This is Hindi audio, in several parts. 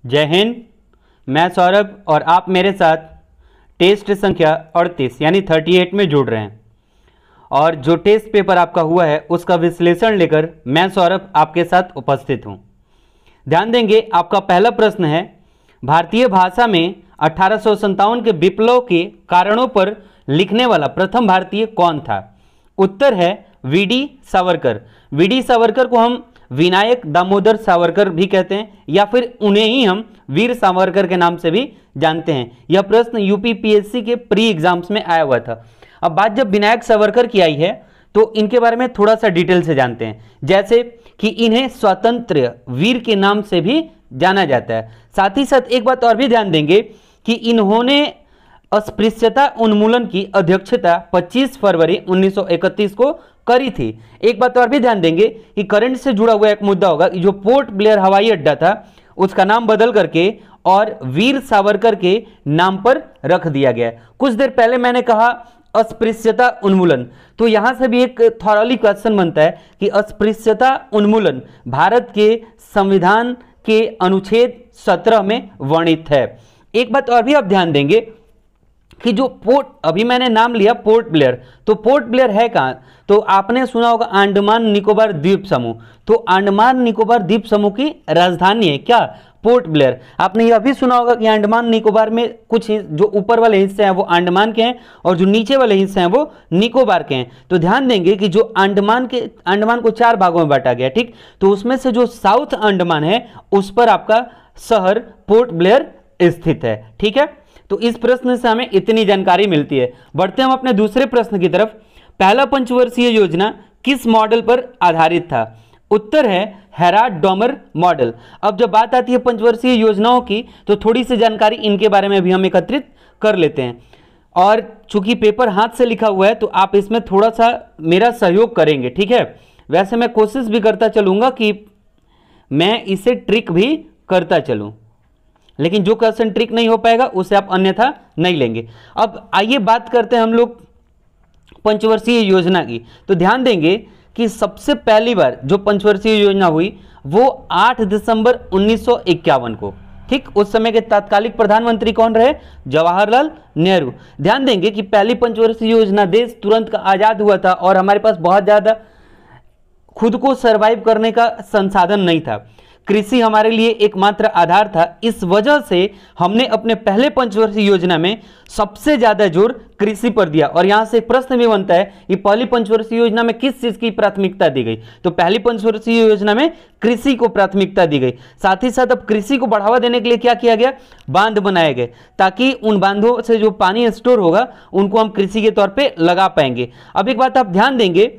जय हिंद। मैं सौरभ और आप मेरे साथ टेस्ट संख्या 38 यानी 38 में जुड़ रहे हैं और जो टेस्ट पेपर आपका हुआ है उसका विश्लेषण लेकर मैं सौरभ आपके साथ उपस्थित हूं। ध्यान देंगे, आपका पहला प्रश्न है, भारतीय भाषा में 1857 के विप्लव के कारणों पर लिखने वाला प्रथम भारतीय कौन था? उत्तर है वीडी सावरकर। वीडी सावरकर को हम विनायक दामोदर सावरकर भी कहते हैं या फिर उन्हें ही हम वीर सावरकर के नाम से भी जानते हैं। यह प्रश्न यूपीपीएससी के प्री एग्जाम्स में आया हुआ था। अब बात जब विनायक सावरकर की आई है तो इनके बारे में थोड़ा सा डिटेल से जानते हैं, जैसे कि इन्हें स्वतंत्र वीर के नाम से भी जाना जाता है। साथ ही साथ एक बात और भी ध्यान देंगे कि इन्होंने अस्पृश्यता उन्मूलन की अध्यक्षता 25 फरवरी 1931 को करी थी। एक बात और भी ध्यान देंगे कि करंट से जुड़ा हुआ एक मुद्दा होगा कि जो पोर्ट ब्लेयर हवाई अड्डा था उसका नाम बदल करके और वीर सावरकर के नाम पर रख दिया गया। कुछ देर पहले मैंने कहा अस्पृश्यता उन्मूलन, तो यहां से भी एक थॉरली क्वेश्चन बनता है कि अस्पृश्यता उन्मूलन भारत के संविधान के अनुच्छेद 17 में वर्णित है। एक बात और भी आप ध्यान देंगे कि जो पोर्ट, अभी मैंने नाम लिया पोर्ट ब्लेयर, तो पोर्ट ब्लेयर है कहां? तो आपने सुना होगा अंडमान निकोबार द्वीप समूह, तो अंडमान निकोबार द्वीप समूह की राजधानी है क्या? Port Blair. आपने यह भी सुना होगा कि अंडमान निकोबार में कुछ जो ऊपर वाले हिस्से हैं वो अंडमान के हैं और जो नीचे वाले हिस्से हैं वो निकोबार के हैं। तो ध्यान देंगे कि जो अंडमान को 4 भागों में बांटा गया, ठीक, तो उसमें से जो साउथ अंडमान है उस पर आपका शहर पोर्ट ब्लेयर स्थित है। ठीक है, तो इस प्रश्न से हमें इतनी जानकारी मिलती है। बढ़ते हम अपने दूसरे प्रश्न की तरफ। पहला पंचवर्षीय योजना किस मॉडल पर आधारित था? उत्तर है हेराल्ड डॉमर मॉडल। अब जब बात आती है पंचवर्षीय योजनाओं की तो थोड़ी सी जानकारी इनके बारे में भी हम एकत्रित कर लेते हैं, और चूंकि पेपर हाथ से लिखा हुआ है तो आप इसमें थोड़ा सा मेरा सहयोग करेंगे। ठीक है, वैसे मैं कोशिश भी करता चलूंगा कि मैं इसे ट्रिक भी करता चलूं, लेकिन जो क्वेश्चन ट्रिक नहीं हो पाएगा उसे आप अन्यथा नहीं लेंगे। अब आइए बात करते हैं हम लोग पंचवर्षीय योजना की। तो ध्यान देंगे कि सबसे पहली बार जो पंचवर्षीय योजना हुई वो 8 दिसंबर 1951 को, ठीक, उस समय के तत्कालिक प्रधानमंत्री कौन रहे? जवाहरलाल नेहरू। ध्यान देंगे कि पहली पंचवर्षीय योजना देश तुरंत आजाद हुआ था और हमारे पास बहुत ज्यादा खुद को सरवाइव करने का संसाधन नहीं था। कृषि हमारे लिए एकमात्र आधार था। इस वजह से हमने अपने पहले पंचवर्षीय योजना में सबसे ज्यादा जोर कृषि पर दिया। और यहां से एक प्रश्न भी बनता है कि पहली पंचवर्षीय योजना में किस चीज की प्राथमिकता दी गई? तो पहली पंचवर्षीय योजना में कृषि को प्राथमिकता दी गई। साथ ही साथ अब कृषि को बढ़ावा देने के लिए क्या किया गया? बांध बनाए गए, ताकि उन बांधों से जो पानी स्टोर होगा उनको हम कृषि के तौर पर लगा पाएंगे। अब एक बात आप ध्यान देंगे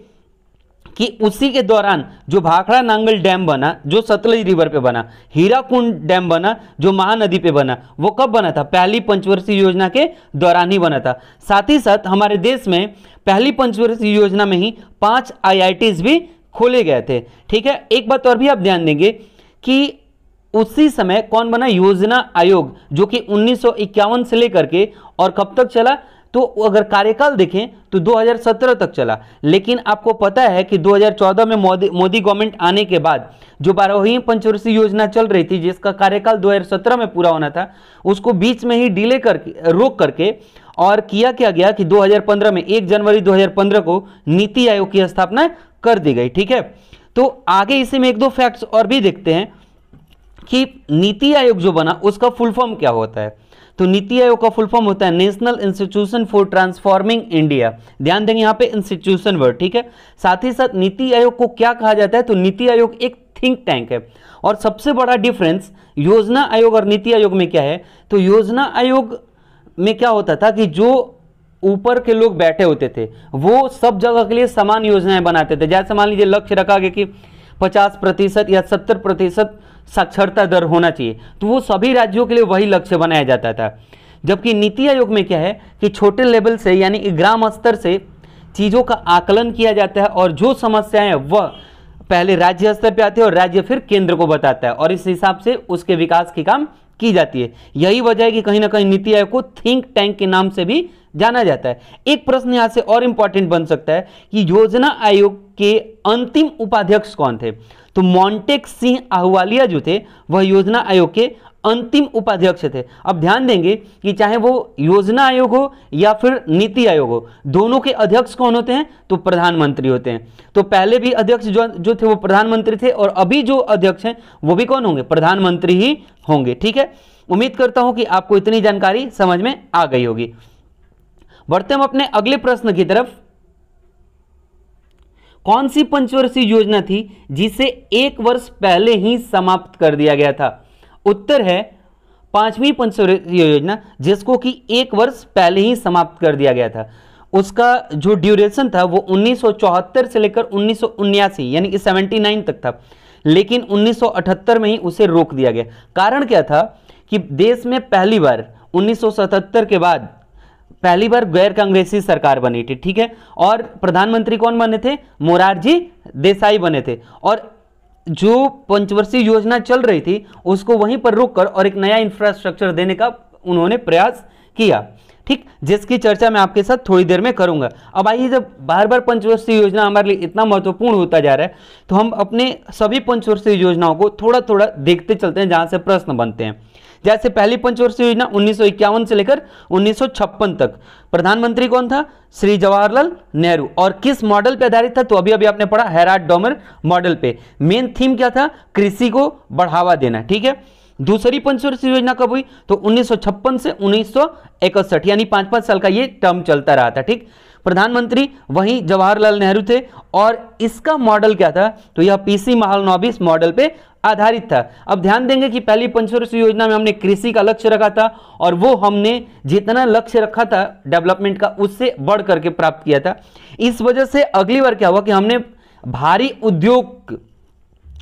कि उसी के दौरान जो भाखड़ा नांगल डैम बना जो सतलज रिवर पे बना, हीराकुंड डैम बना जो महानदी पे बना, वो कब बना था? पहली पंचवर्षीय योजना के दौरान ही बना था। साथ ही साथ हमारे देश में पहली पंचवर्षीय योजना में ही 5 IITs भी खोले गए थे। ठीक है, एक बात और भी आप ध्यान देंगे कि उसी समय कौन बना? योजना आयोग, जो कि 1951 से लेकर के और कब तक चला? तो अगर कार्यकाल देखें तो 2017 तक चला। लेकिन आपको पता है कि 2014 में मोदी गवर्नमेंट आने के बाद जो 12वीं पंचवर्षीय योजना चल रही थी जिसका कार्यकाल 2017 में पूरा होना था, उसको बीच में ही डिले करके रोक करके और किया क्या गया कि 2015 में 1 जनवरी 2015 को नीति आयोग की स्थापना कर दी गई। ठीक है, तो आगे इसी में 1-2 फैक्ट्स और भी देखते हैं कि नीति आयोग जो बना उसका फुल फॉर्म क्या होता है। तो नीति आयोग का फुल फॉर्म होता है national institution for transforming India. ध्यान देंगे यहाँ पे इंस्टीट्यूशन वर्ड, ठीक है। साथ ही साथ नीति आयोग को क्या कहा जाता है? तो नीति आयोग एक थिंक टैंक है। और सबसे बड़ा डिफरेंस योजना आयोग और नीति आयोग में क्या है? तो योजना आयोग में क्या होता था कि जो ऊपर के लोग बैठे होते थे वो सब जगह के लिए समान योजनाएं बनाते थे। जैसे मान लीजिए लक्ष्य रखा गया कि 50% या 70% साक्षरता दर होना चाहिए, तो वो सभी राज्यों के लिए वही लक्ष्य बनाया जाता था। जबकि नीति आयोग में क्या है कि छोटे लेवल से यानी ग्राम स्तर से चीज़ों का आकलन किया जाता है और जो समस्याएं हैं वह पहले राज्य स्तर पे आती है और राज्य फिर केंद्र को बताता है और इस हिसाब से उसके विकास की काम की जाती है। यही वजह है कि कहीं ना कहीं नीति आयोग को थिंक टैंक के नाम से भी जाना जाता है। एक प्रश्न यहां से और इंपॉर्टेंट बन सकता है कि योजना आयोग के अंतिम उपाध्यक्ष कौन थे? तो मोंटेक सिंह अहलुवालिया जो थे वह योजना आयोग के अंतिम उपाध्यक्ष थे। अब ध्यान देंगे कि चाहे वो योजना आयोग हो या फिर नीति आयोग हो, दोनों के अध्यक्ष कौन होते हैं? तो प्रधानमंत्री होते हैं। तो पहले भी अध्यक्ष जो थे वो प्रधानमंत्री थे, और अभी जो अध्यक्ष हैं वो भी कौन होंगे? प्रधानमंत्री ही होंगे। ठीक है, उम्मीद करता हूं कि आपको इतनी जानकारी समझ में आ गई होगी। बढ़ते हम अपने अगले प्रश्न की तरफ। कौन सी पंचवर्षीय योजना थी जिसे 1 वर्ष पहले ही समाप्त कर दिया गया था? उत्तर है 5वीं पंचवर्षीय योजना, जिसको कि 1 वर्ष पहले ही समाप्त कर दिया गया था। उसका जो ड्यूरेशन था वो 1974 से लेकर 1979 यानी कि 79 तक था, लेकिन 1978 में ही उसे रोक दिया गया। कारण क्या था कि देश में पहली बार 1977 के बाद पहली बार गैर कांग्रेसी सरकार बनी थी। ठीक है, और प्रधानमंत्री कौन बने थे? मोरारजी देसाई बने थे, और जो पंचवर्षीय योजना चल रही थी उसको वहीं पर रोककर और एक नया इंफ्रास्ट्रक्चर देने का उन्होंने प्रयास किया। ठीक, जिसकी चर्चा मैं आपके साथ थोड़ी देर में करूंगा। अब आइए, जब बार बार पंचवर्षीय योजना हमारे लिए इतना महत्वपूर्ण होता जा रहा है तो हम अपने सभी पंचवर्षीय योजनाओं को थोड़ा थोड़ा देखते चलते हैं जहां से प्रश्न बनते हैं। जैसे पहली पंचवर्षीय योजना 1951 से लेकर 1956 तक, प्रधानमंत्री कौन था? श्री जवाहरलाल नेहरू। और किस मॉडल पे आधारित था? तो अभी अभी आपने पढ़ा, हेराल्ड डॉमर मॉडल पे। मेन थीम क्या था? कृषि को बढ़ावा देना। ठीक है, दूसरी पंचवर्षीय योजना कब हुई? तो 1956 से 1961, यानी 5-5 साल का ये टर्म चलता रहा था। ठीक, प्रधानमंत्री वहीं जवाहरलाल नेहरू थे, और इसका मॉडल क्या था? तो यह पीसी महालनोबिस मॉडल पे आधारित था। अब ध्यान देंगे कि पहली पंचवर्षीय योजना में हमने कृषि का लक्ष्य रखा था, और वो हमने जितना लक्ष्य रखा था डेवलपमेंट का उससे बढ़ करके प्राप्त किया था। इस वजह से अगली बार क्या हुआ कि हमने भारी उद्योग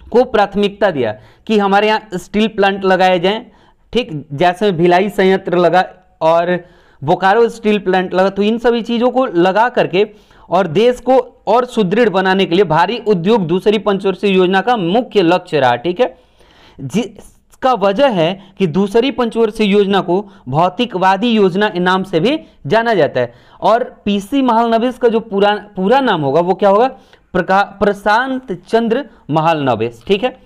को प्राथमिकता दिया कि हमारे यहाँ स्टील प्लांट लगाए जाएं। ठीक, जैसे भिलाई संयंत्र लगा और बोकारो स्टील प्लांट लगा, तो इन सभी चीज़ों को लगा करके और देश को और सुदृढ़ बनाने के लिए भारी उद्योग दूसरी पंचवर्षीय योजना का मुख्य लक्ष्य रहा। ठीक है, जिसका वजह है कि दूसरी पंचवर्षीय योजना को भौतिकवादी योजना के नाम से भी जाना जाता है, और पीसी महालनोबिस का जो पूरा नाम होगा वो क्या होगा? प्रशांत चंद्र महालनोबिस। ठीक है,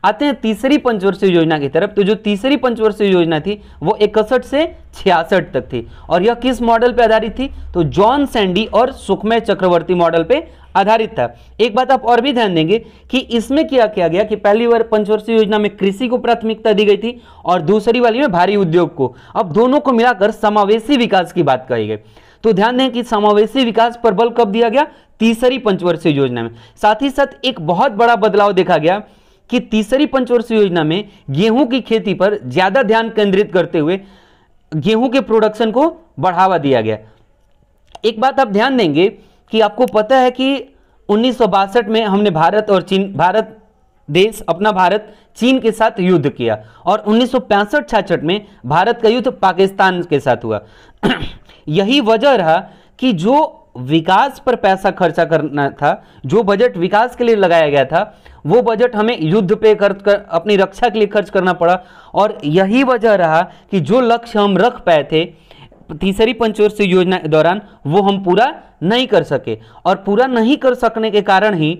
आते हैं तीसरी पंचवर्षीय योजना की तरफ। तो जो तीसरी पंचवर्षीय योजना थी वो 61 से 66 तक थी, और यह किस मॉडल पे आधारित थी? तो जॉन सैंडी और सुखमय चक्रवर्ती मॉडल पे आधारित था। एक बात आप और भी ध्यान देंगे कि इसमें क्या किया गया कि पहली बार पंचवर्षीय योजना में कृषि को प्राथमिकता दी गई थी, और दूसरी वाली में भारी उद्योग को। अब दोनों को मिलाकर समावेशी विकास की बात कही गई। तो ध्यान दें कि समावेशी विकास पर बल कब दिया गया? तीसरी पंचवर्षीय योजना में। साथ ही साथ एक बहुत बड़ा बदलाव देखा गया कि तीसरी पंचवर्षीय योजना में गेहूं की खेती पर ज्यादा ध्यान केंद्रित करते हुए गेहूं के प्रोडक्शन को बढ़ावा दिया गया। एक बात आप ध्यान देंगे कि आपको पता है कि 1962 में हमने भारत चीन के साथ युद्ध किया, और 1965-66 में भारत का युद्ध पाकिस्तान के साथ हुआ। यही वजह रहा कि जो विकास पर पैसा खर्चा करना था, जो बजट विकास के लिए लगाया गया था, वो बजट हमें युद्ध पे खर्च कर अपनी रक्षा के लिए खर्च करना पड़ा। और यही वजह रहा कि जो लक्ष्य हम रख पाए थे तीसरी पंचवर्षीय योजना के दौरान वो हम पूरा नहीं कर सके, और पूरा नहीं कर सकने के कारण ही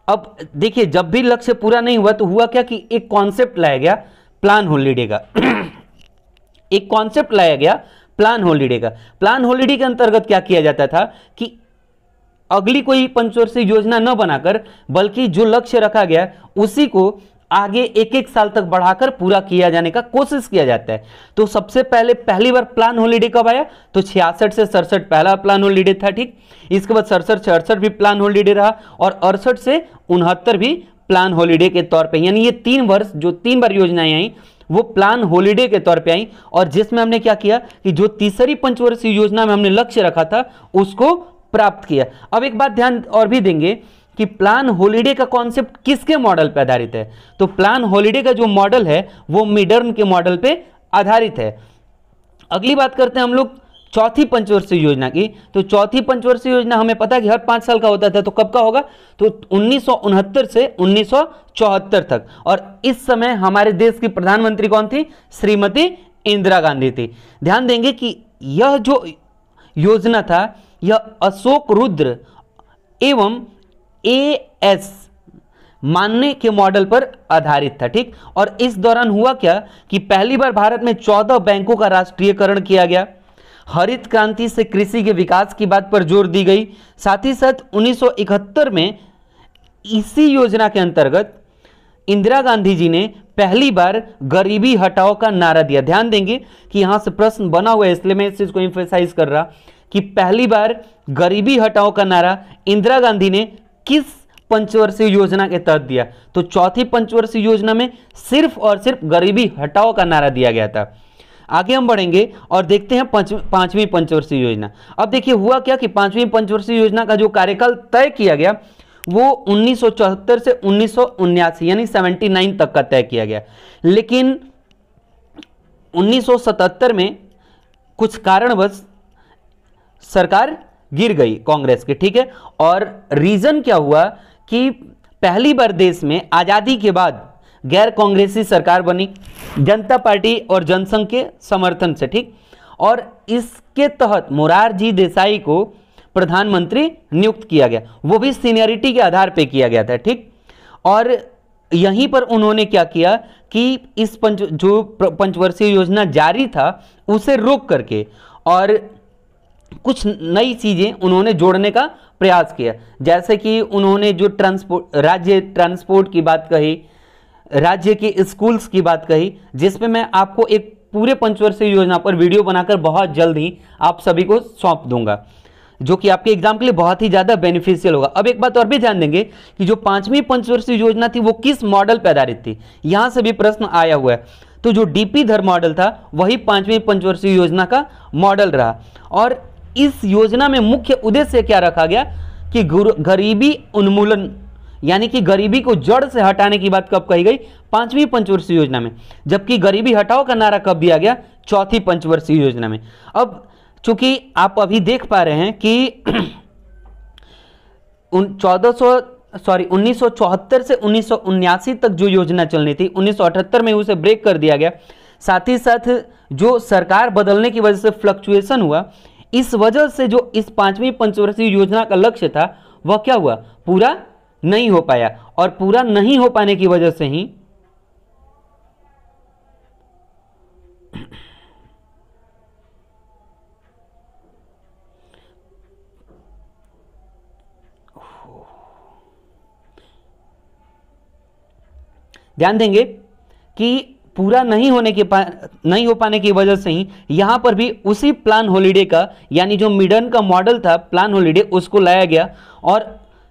अब देखिए, जब भी लक्ष्य पूरा नहीं हुआ तो हुआ क्या कि एक कॉन्सेप्ट लाया गया प्लान हॉलिडे का। एक कॉन्सेप्ट लाया गया प्लान हॉलिडे का। प्लान हॉलिडे के अंतर्गत क्या किया जाता था कि अगली कोई पंचवर्षीय योजना न बनाकर बल्कि जो लक्ष्य रखा गया उसी को आगे एक एक साल तक बढ़ाकर पूरा किया जाने का कोशिश किया जाता है। तो सबसे पहली बार प्लान हॉलिडे कब आया? तो 66 से 67 पहला प्लान हॉलिडे था। ठीक, इसके बाद 67 से 68 भी प्लान हॉलिडे रहा, और 68 से 69 भी प्लान हॉलिडे के तौर पे, यानी ये 3 वर्ष जो 3 बार योजनाएं आई वो प्लान हॉलिडे के तौर पे आई, और जिसमें हमने क्या किया कि जो तीसरी पंचवर्षीय योजना में हमने लक्ष्य रखा था उसको प्राप्त किया। अब एक बात ध्यान और भी देंगे कि प्लान हॉलिडे का कॉन्सेप्ट किसके मॉडल पे आधारित है? तो प्लान हॉलिडे का जो मॉडल है वो मिडर्न के मॉडल पे आधारित है। अगली बात करते हैं हम लोग चौथी पंचवर्षीय योजना की। तो चौथी पंचवर्षीय योजना हमें पता है कि हर 5 साल का होता था, तो कब का होगा? तो 1969 से 1974 तक, और इस समय हमारे देश की प्रधानमंत्री कौन थी? श्रीमती इंदिरा गांधी थी। ध्यान देंगे कि यह जो योजना था यह अशोक रुद्र एवं AS मानने के मॉडल पर आधारित था। ठीक, और इस दौरान हुआ क्या कि पहली बार भारत में 14 बैंकों का राष्ट्रीयकरण किया गया। हरित क्रांति से कृषि के विकास की बात पर जोर दी गई। साथ ही साथ 1971 में इसी योजना के अंतर्गत इंदिरा गांधी जी ने पहली बार गरीबी हटाओ का नारा दिया। ध्यान देंगे कि यहां से प्रश्न बना हुआ है, इसलिए मैं इस चीज को एम्फेसाइज कर रहा कि पहली बार गरीबी हटाओ का नारा इंदिरा गांधी ने किस पंचवर्षीय योजना के तहत दिया। तो चौथी पंचवर्षीय योजना में सिर्फ और सिर्फ गरीबी हटाओ का नारा दिया गया था। आगे हम बढ़ेंगे और देखते हैं पांचवी पंचवर्षीय योजना। अब देखिए हुआ क्या कि पांचवी पंचवर्षीय योजना का जो कार्यकाल तय किया गया वो 1974 से 1979 यानी 79 तक का तय किया गया। लेकिन 1977 में कुछ कारणवश सरकार गिर गई कांग्रेस की। ठीक है, और रीजन क्या हुआ कि पहली बार देश में आजादी के बाद गैर कांग्रेसी सरकार बनी, जनता पार्टी और जनसंघ के समर्थन से। ठीक, और इसके तहत मोरारजी देसाई को प्रधानमंत्री नियुक्त किया गया, वो भी सीनियरिटी के आधार पे किया गया था। ठीक, और यहीं पर उन्होंने क्या किया कि इस जो पंचवर्षीय योजना जारी था उसे रोक करके और कुछ नई चीजें उन्होंने जोड़ने का प्रयास किया। जैसे कि उन्होंने जो राज्य ट्रांसपोर्ट की बात कही, राज्य के स्कूल्स की बात कही, जिसपे मैं आपको एक पूरे पंचवर्षीय योजना पर वीडियो बनाकर बहुत जल्द ही आप सभी को सौंप दूंगा, जो कि आपके एग्जाम के लिए बहुत ही ज्यादा बेनिफिशियल होगा। अब एक बात और भी ध्यान देंगे कि जो पांचवी पंचवर्षीय योजना थी वो किस मॉडल पर आधारित थी, यहां से भी प्रश्न आया हुआ है। तो जो डीपी धर मॉडल था वही पांचवी पंचवर्षीय योजना का मॉडल रहा। और इस योजना में मुख्य उद्देश्य क्या रखा गया कि गरीबी उन्मूलन यानी कि गरीबी को जड़ से हटाने की बात कब कही गई, पांचवी पंचवर्षीय योजना में, जबकि गरीबी हटाओ का नारा कब दिया गया, चौथी पंचवर्षीय योजना में। अब चूंकि आप अभी देख पा रहे हैं कि 1974 से 1979 तक जो योजना चलनी थी 1978 में उसे ब्रेक कर दिया गया। साथ ही साथ जो सरकार बदलने की वजह से फ्लक्चुएशन हुआ, इस वजह से जो इस पांचवी पंचवर्षीय योजना का लक्ष्य था वह क्या हुआ, पूरा नहीं हो पाया। और पूरा नहीं हो पाने की वजह से ही ध्यान देंगे कि पूरा नहीं हो पाने की वजह से ही यहां पर भी उसी प्लान हॉलिडे का यानी जो मिडन का मॉडल था प्लान हॉलिडे उसको लाया गया। और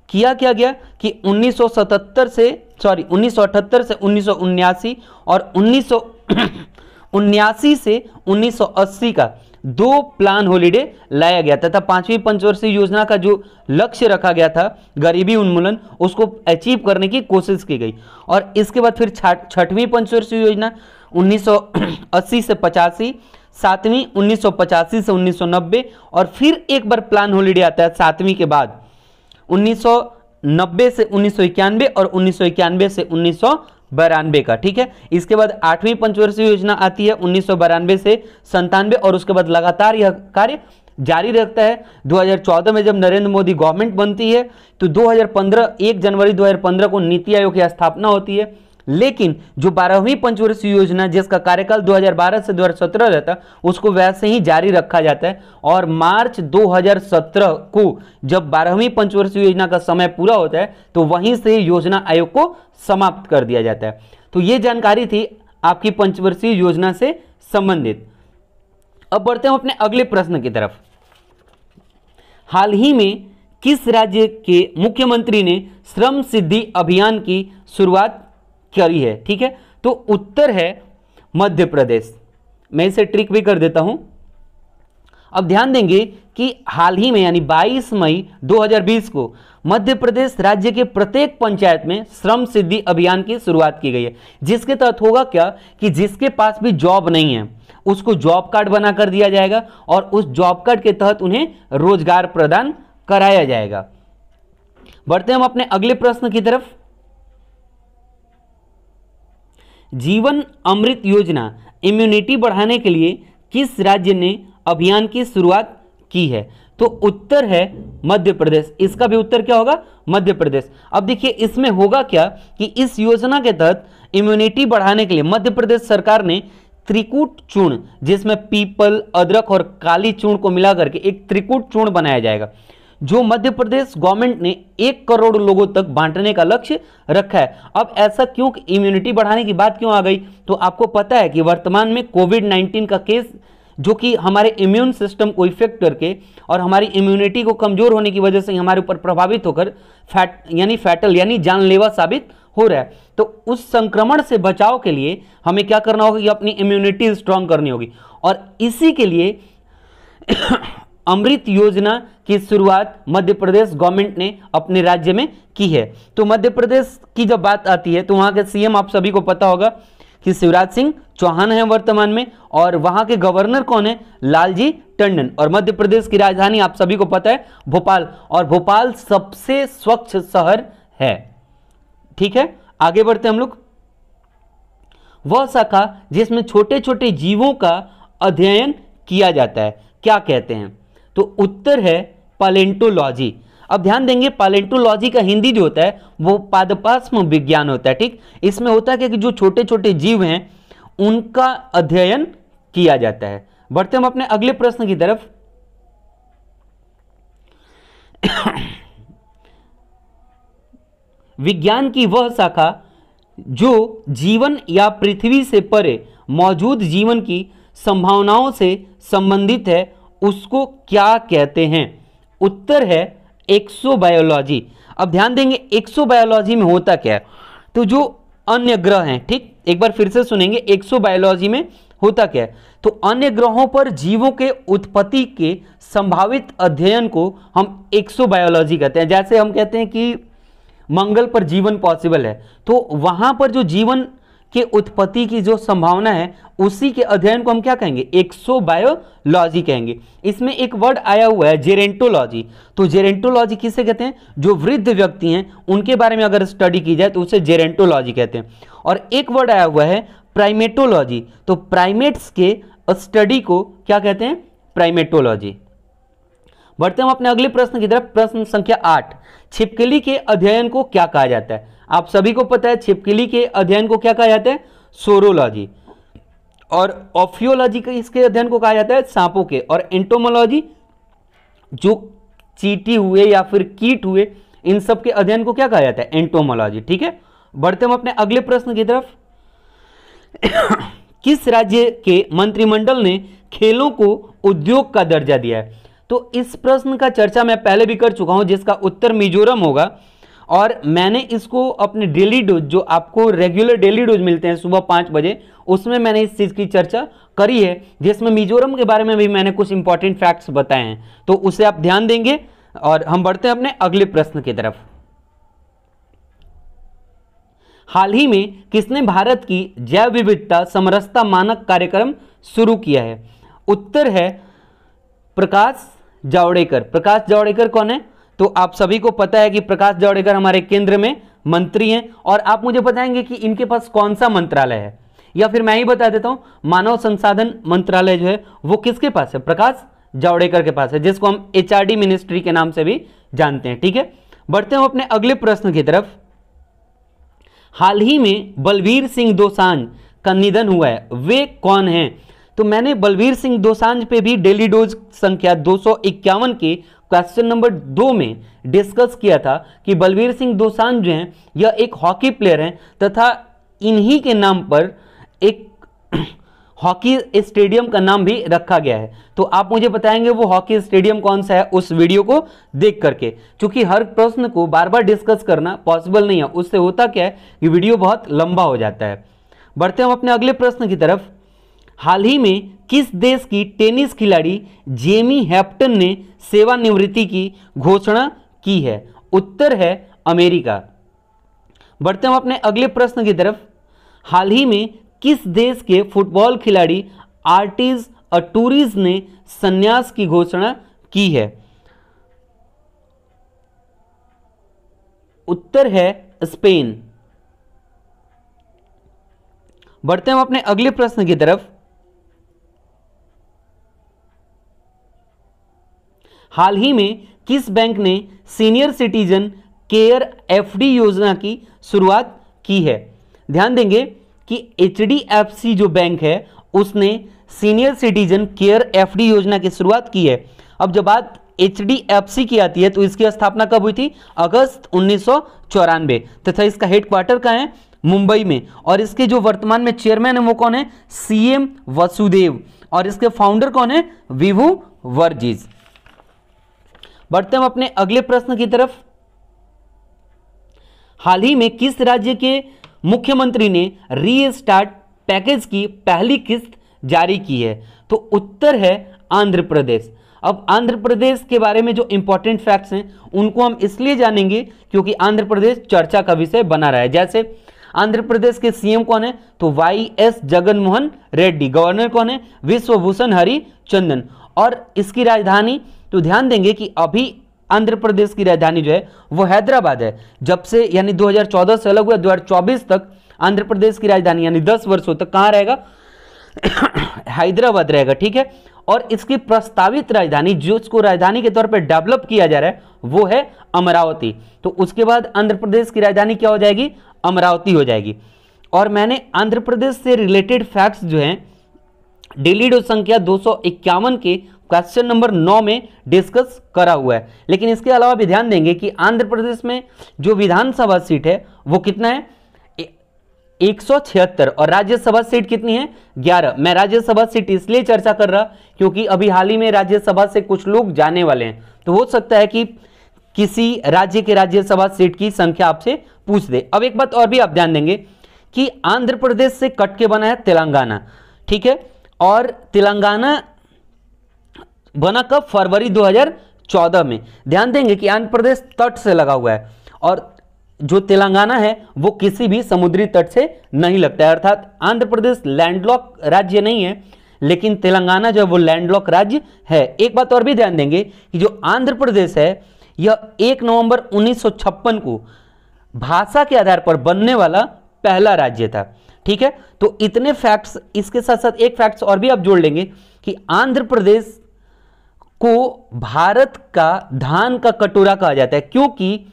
किया क्या गया कि 1978 से 1979 और 1979 से 1980 का दो प्लान हॉलिडे लाया गया तथा पांचवी पंचवर्षीय योजना का जो लक्ष्य रखा गया था गरीबी उन्मूलन, उसको अचीव करने की कोशिश की गई। और इसके बाद फिर छठवीं पंचवर्षीय योजना 1980 से 85, सातवीं 1985 से 1990 और फिर एक बार प्लान हॉलिडे आता है सातवीं के बाद 1990 से 1991 और 1991 से 1992 का। ठीक है, इसके बाद आठवीं पंचवर्षीय योजना आती है 1992 से 97 और उसके बाद लगातार यह कार्य जारी रखता है। 2014 में जब नरेंद्र मोदी गवर्नमेंट बनती है तो 1 जनवरी 2015 को नीति आयोग की स्थापना होती है। लेकिन जो 12वीं पंचवर्षीय योजना जिसका कार्यकाल 2012 से 2017 रहता उसको वैसे ही जारी रखा जाता है। और मार्च 2017 को जब 12वीं पंचवर्षीय योजना का समय पूरा होता है तो वहीं से योजना आयोग को समाप्त कर दिया जाता है। तो ये जानकारी थी आपकी पंचवर्षीय योजना से संबंधित। अब बढ़ते हैं अपने अगले प्रश्न की तरफ। हाल ही में किस राज्य के मुख्यमंत्री ने श्रम सिद्धि अभियान की शुरुआत करी है? ठीक है, तो उत्तर है मध्य प्रदेश। मैं इसे ट्रिक भी कर देता हूं। अब ध्यान देंगे कि हाल ही में यानी 22 मई 2020 को मध्य प्रदेश राज्य के प्रत्येक पंचायत में श्रम सिद्धि अभियान की शुरुआत की गई है, जिसके तहत होगा क्या कि जिसके पास भी जॉब नहीं है उसको जॉब कार्ड बनाकर दिया जाएगा और उस जॉब कार्ड के तहत उन्हें रोजगार प्रदान कराया जाएगा। बढ़ते हैं हम अपने अगले प्रश्न की तरफ। जीवन अमृत योजना इम्यूनिटी बढ़ाने के लिए किस राज्य ने अभियान की शुरुआत की है? तो उत्तर है मध्य प्रदेश। इसका भी उत्तर क्या होगा? मध्य प्रदेश। अब देखिए इसमें होगा क्या कि इस योजना के तहत इम्यूनिटी बढ़ाने के लिए मध्य प्रदेश सरकार ने त्रिकूट चूर्ण, जिसमें पीपल, अदरक और काली चूर्ण को मिला करके एक त्रिकूट चूर्ण बनाया जाएगा, जो मध्य प्रदेश गवर्नमेंट ने 1 करोड़ लोगों तक बांटने का लक्ष्य रखा है। अब ऐसा क्यों, इम्यूनिटी बढ़ाने की बात क्यों आ गई? तो आपको पता है कि वर्तमान में कोविड-19 का केस, जो कि हमारे इम्यून सिस्टम को इफेक्ट करके और हमारी इम्यूनिटी को कमजोर होने की वजह से हमारे ऊपर प्रभावित होकर फैटल यानी जानलेवा साबित हो रहा है। तो उस संक्रमण से बचाव के लिए हमें क्या करना होगा कि अपनी इम्यूनिटी स्ट्रांग करनी होगी, और इसी के लिए अमृत योजना की शुरुआत मध्य प्रदेश गवर्नमेंट ने अपने राज्य में की है। तो मध्य प्रदेश की जब बात आती है तो वहां के सीएम आप सभी को पता होगा कि शिवराज सिंह चौहान है वर्तमान में, और वहां के गवर्नर कौन है? लालजी टंडन। और मध्य प्रदेश की राजधानी आप सभी को पता है भोपाल, और भोपाल सबसे स्वच्छ शहर है। ठीक है, आगे बढ़ते हम लोग। वह शाखा जिसमें छोटे छोटे जीवों का अध्ययन किया जाता है क्या कहते हैं? तो उत्तर है पैलेंटोलॉजी। अब ध्यान देंगे, पैलेंटोलॉजी का हिंदी जो होता है वो पादपाश्म विज्ञान होता है। ठीक, इसमें होता है कि जो छोटे छोटे जीव हैं उनका अध्ययन किया जाता है। बढ़ते हम अपने अगले प्रश्न की तरफ। विज्ञान की वह शाखा जो जीवन या पृथ्वी से परे मौजूद जीवन की संभावनाओं से संबंधित है उसको क्या कहते हैं? उत्तर है एक्सोबायोलॉजी। अब ध्यान देंगे एक्सोबायोलॉजी में होता क्या है? तो जो अन्य ग्रह हैं, ठीक, एक बार फिर से सुनेंगे, एक्सोबायोलॉजी में होता क्या है? तो अन्य ग्रहों पर जीवों के उत्पत्ति के संभावित अध्ययन को हम एक्सोबायोलॉजी कहते हैं। जैसे हम कहते हैं कि मंगल पर जीवन पॉसिबल है, तो वहां पर जो जीवन के उत्पत्ति की जो संभावना है उसी के अध्ययन को हम क्या कहेंगे? एक्सोबायोलॉजी कहेंगे। इसमें एक वर्ड आया हुआ है जेरेंटोलॉजी। तो जेरेंटोलॉजी किसे कहते हैं? जो वृद्ध व्यक्ति हैं उनके बारे में अगर स्टडी की जाए तो उसे जेरेंटोलॉजी कहते हैं। और एक वर्ड आया हुआ है प्राइमेटोलॉजी। तो प्राइमेट्स के स्टडी को क्या कहते हैं? प्राइमेटोलॉजी। बढ़ते हम अपने अगले प्रश्न की तरफ। प्रश्न संख्या 8, छिपकली के अध्ययन को क्या कहा जाता है? आप सभी को पता है छिपकली के अध्ययन को क्या कहा जाता है? सोरोलॉजी। और ऑफियोलॉजी के इसके अध्ययन को कहा जाता है सांपों के। और एंटोमोलॉजी जो चींटी हुए या फिर कीट हुए इन सब के अध्ययन को क्या कहा जाता है? एंटोमोलॉजी। ठीक है, बढ़ते हम अपने अगले प्रश्न की तरफ। किस राज्य के मंत्रिमंडल ने खेलों को उद्योग का दर्जा दिया है? तो इस प्रश्न का चर्चा मैं पहले भी कर चुका हूं, जिसका उत्तर मिजोरम होगा। और मैंने इसको अपने डेली डोज, जो आपको रेगुलर डेली डोज मिलते हैं सुबह 5 बजे, उसमें मैंने इस चीज की चर्चा करी है, जिसमें मिजोरम के बारे में भी मैंने कुछ इंपॉर्टेंट फैक्ट्स बताए हैं, तो उसे आप ध्यान देंगे। और हम बढ़ते हैं अपने अगले प्रश्न की तरफ। हाल ही में किसने भारत की जैव विविधता समरसता मानक कार्यक्रम शुरू किया है? उत्तर है प्रकाश जावड़ेकर। प्रकाश जावड़ेकर कौन है? तो आप सभी को पता है कि प्रकाश जावड़ेकर हमारे केंद्र में मंत्री हैं। और आप मुझे बताएंगे कि इनके पास कौन सा मंत्रालय है, या फिर मैं ही बता देता हूं, मानव संसाधन मंत्रालय जो है वो किसके पास है? प्रकाश जावड़ेकर के पास है, जिसको हम एचआरडी मिनिस्ट्री के नाम से भी जानते हैं। ठीक है, बढ़ते हैं अपने अगले प्रश्न की तरफ। हाल ही में बलबीर सिंह दोसांझ का निधन हुआ है, वे कौन हैं? तो मैंने बलबीर सिंह दोसांझ पे भी डेली डोज संख्या 251 के क्वेश्चन नंबर 2 में डिस्कस किया था कि बलबीर सिंह दोसांझ जो हैं यह एक हॉकी प्लेयर हैं, तथा इन्हीं के नाम पर एक हॉकी स्टेडियम का नाम भी रखा गया है। तो आप मुझे बताएंगे वो हॉकी स्टेडियम कौन सा है उस वीडियो को देख करके, क्योंकि हर प्रश्न को बार बार डिस्कस करना पॉसिबल नहीं है, उससे होता क्या है कि वीडियो बहुत लंबा हो जाता है। बढ़ते हम अपने अगले प्रश्न की तरफ। हाल ही में किस देश की टेनिस खिलाड़ी जेमी हैप्टन ने सेवानिवृत्ति की घोषणा की है? उत्तर है अमेरिका। बढ़ते हम अपने अगले प्रश्न की तरफ। हाल ही में किस देश के फुटबॉल खिलाड़ी आर्टिज अटूरिज ने संन्यास की घोषणा की है? उत्तर है स्पेन। बढ़ते हम अपने अगले प्रश्न की तरफ। हाल ही में किस बैंक ने सीनियर सिटीजन केयर एफडी योजना की शुरुआत की है? ध्यान देंगे कि एचडीएफसी जो बैंक है उसने सीनियर सिटीजन केयर एफडी योजना की शुरुआत की है। अब जब बात एचडीएफसी की आती है तो इसकी स्थापना कब हुई थी? अगस्त 1994 तथा इसका हेडक्वार्टर कहाँ है? मुंबई में। और इसके जो वर्तमान में चेयरमैन है वो कौन है? सीएम वसुदेव। और इसके फाउंडर कौन है? विभू वर्गीस। बढ़ते हम अपने अगले प्रश्न की तरफ। हाल ही में किस राज्य के मुख्यमंत्री ने रीस्टार्ट पैकेज की पहली किस्त जारी की है? तो उत्तर है आंध्र प्रदेश। अब आंध्र प्रदेश के बारे में जो इंपॉर्टेंट फैक्ट्स हैं उनको हम इसलिए जानेंगे क्योंकि आंध्र प्रदेश चर्चा का विषय बना रहा है। जैसे आंध्र प्रदेश के सीएम कौन है? तो वाई.एस. जगनमोहन रेड्डी। गवर्नर कौन है? विश्वभूषण हरिचंदन। और इसकी राजधानी, तो ध्यान देंगे कि अभी आंध्र प्रदेश की राजधानी जो है वो हैदराबाद है। जब से यानी 2014 से अलग हुआ 2024 तक आंध्र प्रदेश की राजधानी यानी 10 वर्षों तक कहाँ रहेगा? हैदराबाद रहेगा। ठीक है। और इसकी प्रस्तावित राजधानी जो इसको राजधानी के तौर पर डेवलप किया जा रहा है वो है अमरावती। तो उसके बाद आंध्र प्रदेश की राजधानी क्या हो जाएगी? अमरावती हो जाएगी। और मैंने आंध्र प्रदेश से रिलेटेड फैक्ट्स जो हैं डेली डोज संख्या 251 के क्वेश्चन नंबर 9 में डिस्कस करा हुआ है। लेकिन इसके अलावा भी ध्यान देंगे कि आंध्र प्रदेश में जो विधानसभा सीट है वो कितना है? 176। और राज्यसभा सीट कितनी है? 11। मैं राज्यसभा सीट इसलिए चर्चा कर रहा क्योंकि अभी हाल ही में राज्यसभा से कुछ लोग जाने वाले हैं, तो हो सकता है कि किसी राज्य के राज्यसभा सीट की संख्या आपसे पूछ दे। अब एक बात और भी आप ध्यान देंगे कि आंध्र प्रदेश से कट के बना है तेलंगाना। ठीक है। और तेलंगाना बना कब? फरवरी 2014 में। ध्यान देंगे कि आंध्र प्रदेश तट से लगा हुआ है और जो तेलंगाना है वो किसी भी समुद्री तट से नहीं लगता है, अर्थात आंध्र प्रदेश लैंडलॉक राज्य नहीं है लेकिन तेलंगाना जो है वो लैंडलॉक राज्य है। एक बात और भी ध्यान देंगे कि जो आंध्र प्रदेश है यह 1 नवंबर 1956 को भाषा के आधार पर बनने वाला पहला राज्य था। ठीक है। तो इतने फैक्ट्स, इसके साथ साथ एक फैक्ट्स और भी आप जोड़ लेंगे कि आंध्र प्रदेश को भारत का धान का कटोरा कहा जाता है क्योंकि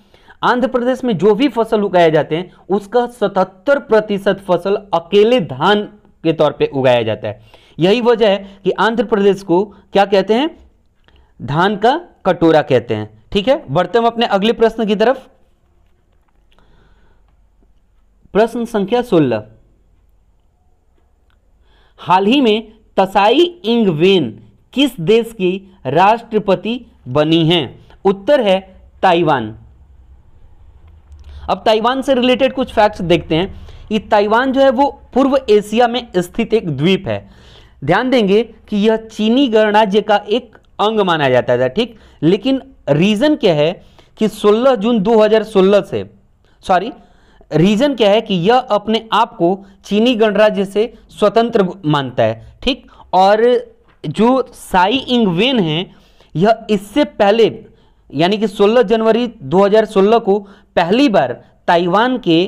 आंध्र प्रदेश में जो भी फसल उगाए जाते हैं उसका 77% फसल अकेले धान के तौर पे उगाया जाता है। यही वजह है कि आंध्र प्रदेश को क्या कहते हैं? धान का कटोरा कहते हैं। ठीक है। बढ़ते हम अपने अगले प्रश्न की तरफ। प्रश्न संख्या 16। हाल ही में तसाई इंग वेन किस देश की राष्ट्रपति बनी हैं? उत्तर है ताइवान। अब ताइवान से रिलेटेड कुछ फैक्ट्स देखते हैं। ये ताइवान जो है वो पूर्व एशिया में स्थित एक द्वीप है। ध्यान देंगे कि यह चीनी गणराज्य का एक अंग माना जाता था। ठीक। लेकिन रीजन क्या है कि 16 जून 2016 से रीजन क्या है कि यह अपने आप को चीनी गणराज्य से स्वतंत्र मानता है। ठीक। और जो साई इंग वेन है यह इससे पहले यानी कि 16 जनवरी 2016 को पहली बार ताइवान के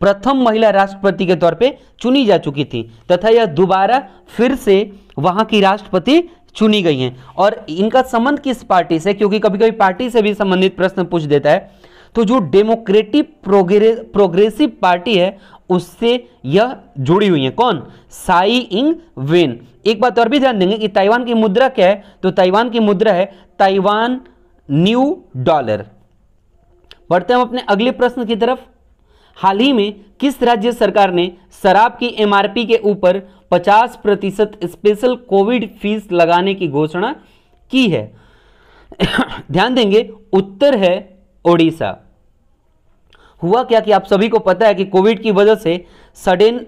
प्रथम महिला राष्ट्रपति के तौर पे चुनी जा चुकी थी तथा यह दोबारा फिर से वहां की राष्ट्रपति चुनी गई हैं। और इनका संबंध किस पार्टी से? क्योंकि कभी कभी पार्टी से भी संबंधित प्रश्न पूछ देता है। तो जो डेमोक्रेटिक प्रोग्रेसिव पार्टी है उससे यह जुड़ी हुई है। कौन? Sai Ing Wen. एक बात और भी ध्यान देंगे कि ताइवान की मुद्रा क्या है? तो ताइवान की मुद्रा है ताइवान न्यू डॉलर। बढ़ते हम अपने अगले प्रश्न की तरफ। हाल ही में किस राज्य सरकार ने शराब की एमआरपी के ऊपर 50% स्पेशल कोविड फीस लगाने की घोषणा की है? ध्यान देंगे उत्तर है ओडिशा। हुआ क्या कि आप सभी को पता है कि कोविड की वजह से सडन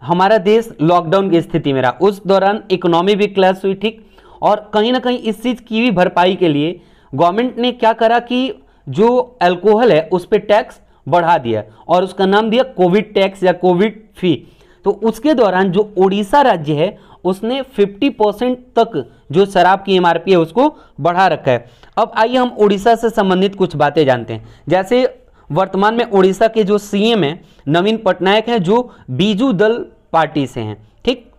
हमारा देश लॉकडाउन की स्थिति में रहा। उस दौरान इकोनॉमी भी क्लैश हुई। ठीक। और कहीं ना कहीं इस चीज की भी भरपाई के लिए गवर्नमेंट ने क्या करा कि जो अल्कोहल है उस पर टैक्स बढ़ा दिया और उसका नाम दिया कोविड टैक्स या कोविड फी। तो उसके दौरान जो ओडिशा राज्य है उसने 50% तक जो शराब की एमआरपी है उसको बढ़ा रखा है। अब आइए हम ओडिशा से संबंधित कुछ बातें जानते हैं। जैसे वर्तमान में ओडिशा के जो सीएम हैं नवीन पटनायक हैं जो बीजू दल पार्टी से हैं। ठीक।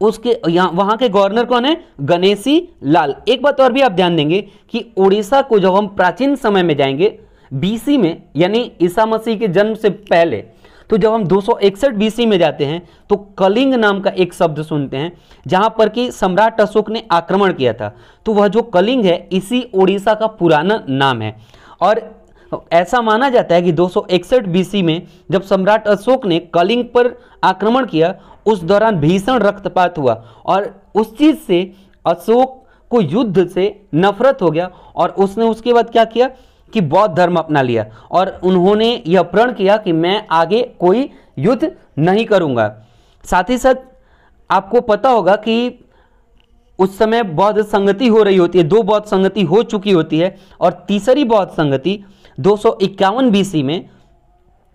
उसके यहाँ वहां के गवर्नर कौन है? गणेशी लाल। एक बात और भी आप ध्यान देंगे कि उड़ीसा को जब हम प्राचीन समय में जाएंगे बीसी में, यानी ईसा मसीह के जन्म से पहले, तो जब हम 261 बीसी में जाते हैं तो कलिंग नाम का एक शब्द सुनते हैं जहां पर कि सम्राट अशोक ने आक्रमण किया था। तो वह जो कलिंग है इसी उड़ीसा का पुराना नाम है। और ऐसा माना जाता है कि 261 बीसी में जब सम्राट अशोक ने कलिंग पर आक्रमण किया, उस दौरान भीषण रक्तपात हुआ और उस चीज से अशोक को युद्ध से नफरत हो गया और उसने उसके बाद क्या किया कि बौद्ध धर्म अपना लिया और उन्होंने यह प्रण किया कि मैं आगे कोई युद्ध नहीं करूंगा। साथ ही साथ आपको पता होगा कि उस समय बौद्ध संगति हो रही होती है, 2 बौद्ध संगति हो चुकी होती है और तीसरी बौद्ध संगति 251 बीसी में,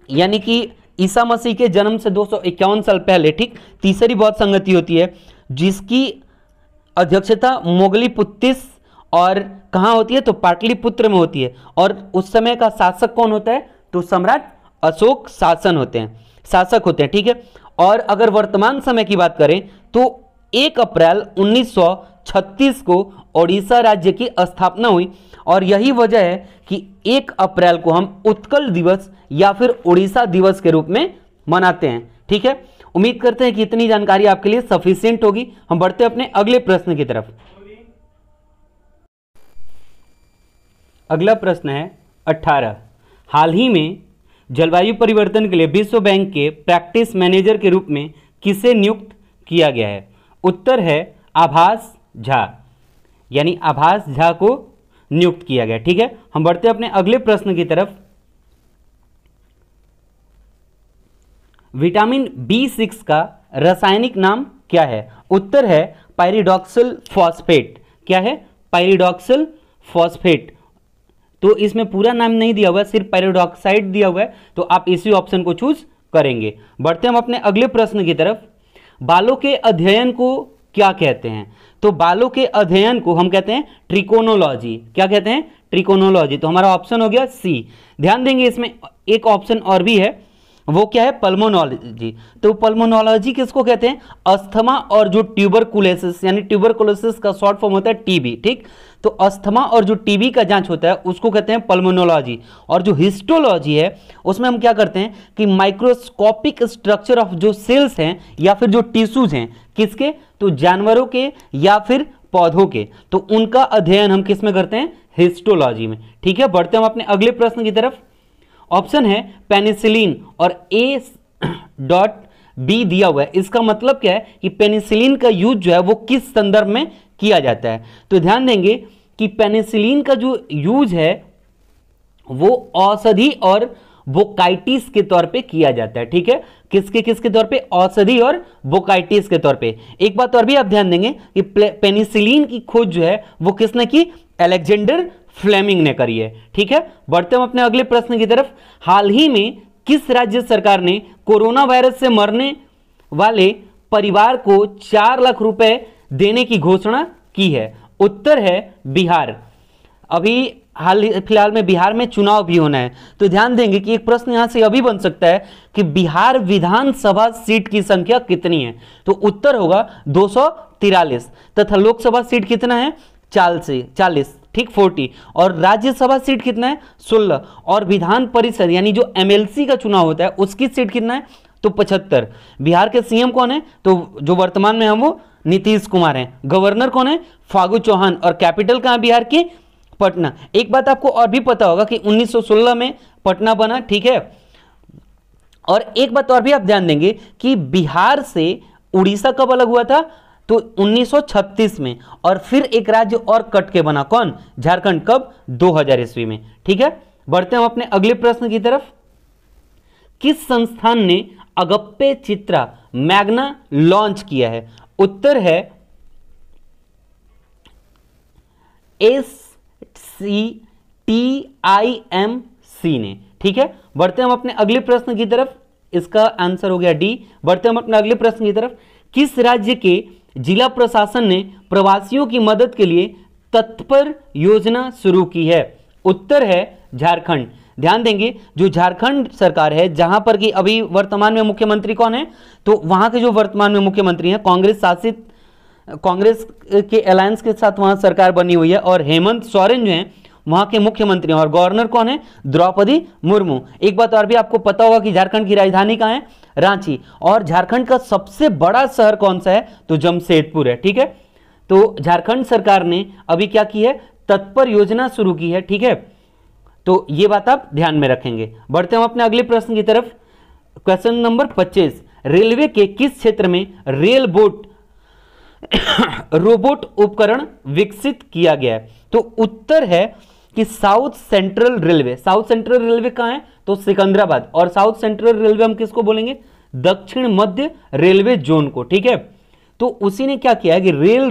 यानी कि ईसा मसीह के जन्म से 251 साल पहले ठीक तीसरी बौद्ध संगति होती है, जिसकी अध्यक्षता मोगलीपुत्तिस और कहाँ होती है? तो पाटलिपुत्र में होती है। और उस समय का शासक कौन होता है? तो सम्राट अशोक शासक होते हैं, ठीक है। और अगर वर्तमान समय की बात करें तो 1 अप्रैल 1936 को ओडिशा राज्य की स्थापना हुई और यही वजह है कि 1 अप्रैल को हम उत्कल दिवस या फिर उड़ीसा दिवस के रूप में मनाते हैं, ठीक है। उम्मीद करते हैं कि इतनी जानकारी आपके लिए सफिशिएंट होगी। हम बढ़ते हैं अपने अगले प्रश्न की तरफ। अगला प्रश्न है 18। हाल ही में जलवायु परिवर्तन के लिए विश्व बैंक के प्रैक्टिस मैनेजर के रूप में किसे नियुक्त किया गया है? उत्तर है आभास झा, यानी आभास झा को नियुक्त किया गया, ठीक है। हम बढ़ते हैं अपने अगले प्रश्न की तरफ। विटामिन B6 का रासायनिक नाम क्या है? उत्तर है पायरिडॉक्सिल फॉस्फेट। क्या है? पायरिडॉक्सिल फॉस्फेट। तो इसमें पूरा नाम नहीं दिया हुआ है, सिर्फ पैराडॉक्साइड दिया हुआ है, तो आप इसी ऑप्शन को चूज करेंगे। बढ़ते हम अपने अगले प्रश्न की तरफ। बालों के अध्ययन को क्या कहते हैं? तो बालों के अध्ययन को हम कहते हैं ट्रिकोनोलॉजी। क्या कहते हैं? ट्रिकोनोलॉजी। तो हमारा ऑप्शन हो गया सी। ध्यान देंगे इसमें एक ऑप्शन और भी है, वो क्या है? पल्मोनोलॉजी। तो पल्मोनोलॉजी किसको कहते हैं? अस्थमा और जो ट्यूबरकुलोसिस, यानी ट्यूबरकुलोसिस का शॉर्ट फॉर्म होता है टीबी, ठीक। तो अस्थमा और जो टीबी का जांच होता है उसको कहते हैं पल्मोनोलॉजी। और जो हिस्टोलॉजी है उसमें हम क्या करते हैं कि माइक्रोस्कोपिक स्ट्रक्चर ऑफ जो सेल्स हैं या फिर जो टिश्यूज हैं, किसके? तो जानवरों के या फिर पौधों के, तो उनका अध्ययन हम किस में करते हैं? हिस्टोलॉजी में, ठीक है। बढ़ते हम अपने अगले प्रश्न की तरफ। ऑप्शन है पेनिसिलिन और A.B दिया हुआ है। इसका मतलब क्या है कि पेनिसिलिन का यूज जो है वो किस संदर्भ में किया जाता है? तो ध्यान देंगे कि पेनिसिलिन का जो यूज है वो औषधि और बोकाइटिस के तौर पे किया जाता है, ठीक है। किसके तौर पे? औषधि और बोकाइटिस के तौर पे। एक बात और भी आप ध्यान देंगे कि पेनिसिलिन की खोज जो है वो किसने की? अलेक्जेंडर फ्लेमिंग ने करी है, ठीक है। बढ़ते हम अपने अगले प्रश्न की तरफ। हाल ही में किस राज्य सरकार ने कोरोना वायरस से मरने वाले परिवार को 4 लाख रुपए देने की घोषणा की है? उत्तर है बिहार। अभी हाल फिलहाल में बिहार में चुनाव भी होना है, तो ध्यान देंगे कि एक प्रश्न यहां से अभी बन सकता है कि बिहार विधानसभा सीट की संख्या कितनी है? तो उत्तर होगा 243 तथा लोकसभा सीट कितना है? 40, ठीक, 40। और राज्यसभा सीट कितना है? 16। और विधान परिषद यानी जो MLC का चुनाव होता है उसकी सीट कितना है? तो 75। बिहार के CM कौन है? तो जो वर्तमान में हम वो नीतीश कुमार हैं। गवर्नर कौन है? फागू चौहान। और कैपिटल कहां बिहार की? पटना। एक बात आपको और भी पता होगा कि 1916 में पटना बना, ठीक है। और एक बात और भी आप ध्यान देंगे कि बिहार से उड़ीसा कब अलग हुआ था? तो 1936 में। और फिर एक राज्य और कट के बना, कौन? झारखंड। कब? 2000 ईस्वी में, ठीक है। बढ़ते हम अपने अगले प्रश्न की तरफ। किस संस्थान ने अगप्पे चित्रा मैग्ना लॉन्च किया है? उत्तर है SCTIMC ने, ठीक है। बढ़ते हम अपने अगले प्रश्न की तरफ। इसका आंसर हो गया डी। बढ़ते हम अपने अगले प्रश्न की तरफ। किस राज्य के जिला प्रशासन ने प्रवासियों की मदद के लिए तत्पर योजना शुरू की है? उत्तर है झारखंड। ध्यान देंगे जो झारखंड सरकार है, जहां पर कि अभी वर्तमान में मुख्यमंत्री कौन है, तो वहां के जो वर्तमान में मुख्यमंत्री हैं कांग्रेस के अलायंस के साथ वहां सरकार बनी हुई है, और हेमंत सोरेन जो हैं वहां के मुख्यमंत्री हैं, और गवर्नर कौन है, द्रौपदी मुर्मू। एक बात और भी आपको पता होगा कि झारखंड की राजधानी कहां है, रांची, और झारखंड का सबसे बड़ा शहर कौन सा है, तो जमशेदपुर है। ठीक है, तो झारखंड सरकार ने अभी क्या की है, तत्पर योजना शुरू की है। ठीक है, तो ये बात आप ध्यान में रखेंगे। बढ़ते हम अपने अगले प्रश्न की तरफ। क्वेश्चन नंबर 25, रेलवे के किस क्षेत्र में रोबोट उपकरण विकसित किया गया है, तो उत्तर है कि south central railway. South central railway कहां है, तो सिकंदराबाद, और साउथ सेंट्रल रेलवे हम किसको बोलेंगे, दक्षिण मध्य रेलवे जोन को। ठीक है, तो उसी ने क्या किया है कि रेल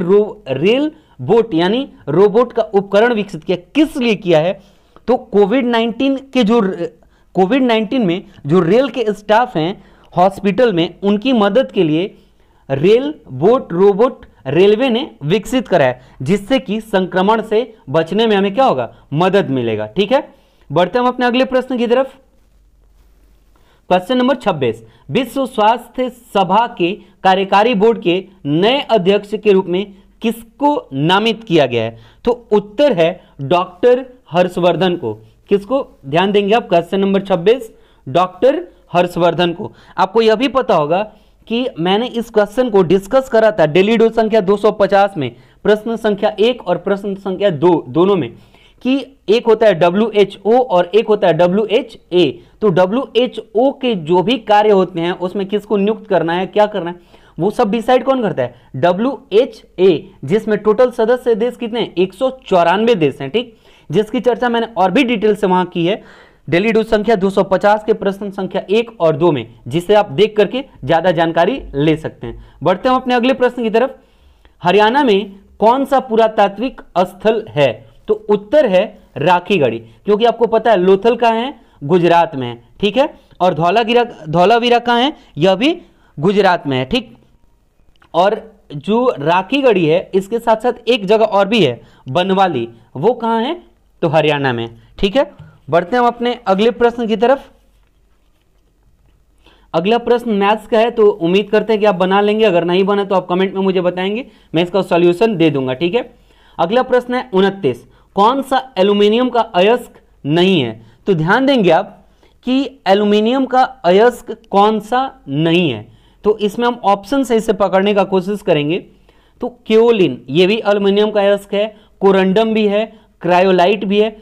बोट यानी रोबोट का उपकरण विकसित किया। किस लिए किया है, तो कोविड-19 में जो रेल के स्टाफ हैं हॉस्पिटल में, उनकी मदद के लिए रोबोट रेलवे ने विकसित कराया, जिससे कि संक्रमण से बचने में हमें क्या होगा, मदद मिलेगा। ठीक है, बढ़ते हम अपने अगले प्रश्न की तरफ। क्वेश्चन नंबर 26, विश्व स्वास्थ्य सभा के कार्यकारी बोर्ड के नए अध्यक्ष के रूप में किसको नामित किया गया है, तो उत्तर है डॉक्टर हर्षवर्धन को। किसको, ध्यान देंगे आप, क्वेश्चन नंबर 26 डॉक्टर हर्षवर्धन को। आपको यह भी पता होगा कि मैंने इस क्वेश्चन को डिस्कस करा था डेली डोज संख्या 250 में, प्रश्न संख्या 1 और प्रश्न संख्या 2 दोनों में, कि एक होता है WHO और एक होता है WHA। तो WHO के जो भी कार्य होते हैं उसमें किसको नियुक्त करना है, क्या करना है, वो सब डिसाइड कौन करता है, WHA, जिसमें टोटल सदस्य देश कितने हैं, 194 देश हैं। ठीक, जिसकी चर्चा मैंने और भी डिटेल से वहां की है डेली डोज संख्या 250 के प्रश्न संख्या 1 और 2 में, जिसे आप देख करके ज्यादा जानकारी ले सकते हैं। बढ़ते हैं अपने अगले प्रश्न की तरफ। हरियाणा में कौन सा पुरातात्विक स्थल है, तो उत्तर है राखीगढ़ी, क्योंकि आपको पता है लोथल कहां है, गुजरात में है। ठीक है, और धौलावीरा कहां है, यह भी गुजरात में है। ठीक, और जो राखीगढ़ी है इसके साथ साथ एक जगह और भी है, बनवाली, वो कहां है, तो हरियाणा में। ठीक है, बढ़ते हैं हम अपने अगले प्रश्न की तरफ। अगला प्रश्न मैथ्स का है, तो उम्मीद करते हैं कि आप बना लेंगे, अगर नहीं बना तो आप कमेंट में मुझे बताएंगे, मैं इसका सॉल्यूशन दे दूंगा। ठीक है, अगला प्रश्न है 29, कौन सा एल्यूमिनियम का अयस्क नहीं है, तो ध्यान देंगे आप कि एल्यूमिनियम का अयस्क कौन सा नहीं है, तो इसमें हम ऑप्शन से इसे पकड़ने का कोशिश करेंगे। तो क्योलिन, ये भी एल्यूमिनियम का अयस्क है, कोरंडम भी है, क्रायोलाइट भी है,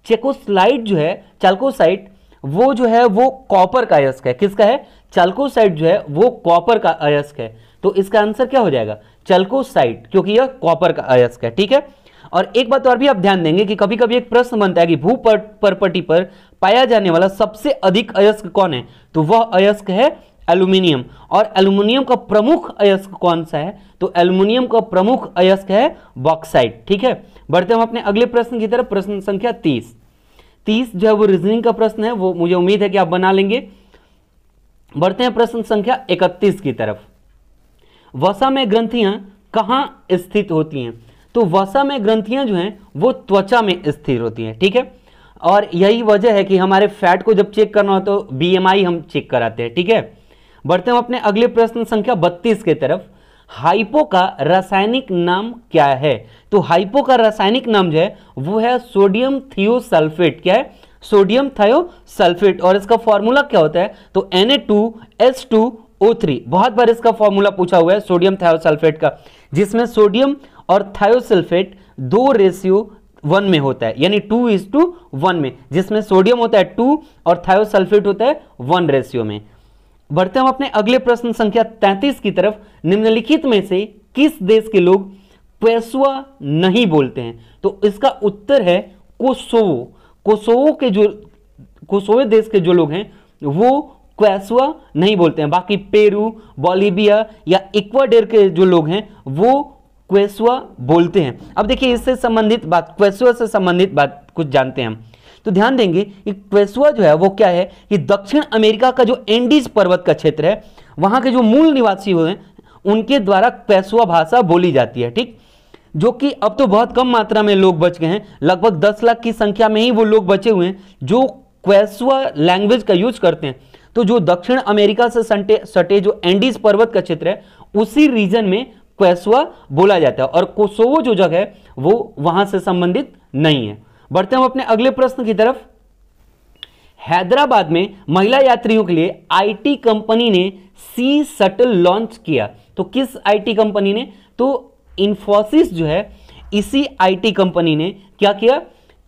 चेकोसाइट जो है, चाल्कोसाइट, वो जो है वो कॉपर का अयस्क है। किसका है, चाल्कोसाइट जो है वो कॉपर का अयस्क है, तो इसका आंसर क्या हो जाएगा, चाल्कोसाइट, क्योंकि यह कॉपर का अयस्क है। ठीक है, और एक बात और भी आप ध्यान देंगे कि कभी कभी एक प्रश्न बनता है कि भूपर्पटी पर पाया जाने वाला सबसे अधिक अयस्क कौन है, तो वह अयस्क है एल्यूमिनियम। और एल्यूमिनियम का प्रमुख अयस्क कौन सा है, तो एल्यूमिनियम का प्रमुख अयस्क है बॉक्साइट। ठीक है, बढ़ते हम अपने अगले प्रश्न की तरफ। प्रश्न संख्या 30 जो है वो रीजनिंग का प्रश्न है, वो मुझे उम्मीद है कि आप बना लेंगे। बढ़ते हैं प्रश्न संख्या 31 की तरफ। वसा में ग्रंथियां कहां स्थित होती हैं, तो वसा में ग्रंथियां जो हैं वो त्वचा में स्थिर होती हैं। ठीक है, और यही वजह है कि हमारे फैट को जब चेक करना हो तो BMI हम चेक कराते हैं। ठीक है, बढ़ते हैं अपने अगले प्रश्न संख्या 32 की तरफ। हाइपो का रासायनिक नाम क्या है, तो हाइपो का रासायनिक नाम जो है वो है सोडियम थियोसल्फेट। क्या है, सोडियम थायोसल्फेट, और इसका फॉर्मूला क्या होता है, तो Na2H2O3। बहुत बार इसका फॉर्मूला पूछा हुआ है सोडियम थायोसल्फेट का, जिसमें सोडियम और थायोसल्फेट 2:1 में होता है, यानी 2:1 में, जिसमें सोडियम होता है 2 और थायोसल्फेट होता है 1 रेशियो में। बढ़ते हम अपने अगले प्रश्न संख्या 33 की तरफ। निम्नलिखित में से किस देश के लोग क्वेसुआ नहीं बोलते हैं, तो इसका उत्तर है कोसोवो। कोसोवो देश के जो लोग हैं वो क्वेसुआ नहीं बोलते हैं, बाकी पेरू, बोलिविया या इक्वाडोर के जो लोग हैं वो क्वेसुआ बोलते हैं। अब देखिए इससे संबंधित बात, क्वेसुआ से संबंधित बात कुछ जानते हैं हम, तो ध्यान देंगे कि क्वेसुआ जो है वो क्या है कि दक्षिण अमेरिका का जो एंडीज पर्वत का क्षेत्र है, वहां के जो मूल निवासी हुए हैं उनके द्वारा क्वेसुआ भाषा बोली जाती है। ठीक, जो कि अब तो बहुत कम मात्रा में लोग बच गए हैं, लगभग 10 लाख की संख्या में ही वो लोग बचे हुए हैं जो क्वेस्वा लैंग्वेज का यूज करते हैं। तो जो दक्षिण अमेरिका से सटे जो एंडीज पर्वत का क्षेत्र है उसी रीजन में क्वेस्वा बोला जाता है, और कोसोवो जो जगह है वो वहां से संबंधित नहीं है। बढ़ते हम अपने अगले प्रश्न की तरफ। हैदराबाद में महिला यात्रियों के लिए आईटी कंपनी ने सी शटल लॉन्च किया। तो किस आईटी कंपनी ने? तो इंफोसिस जो है, इसी आईटी कंपनी ने क्या किया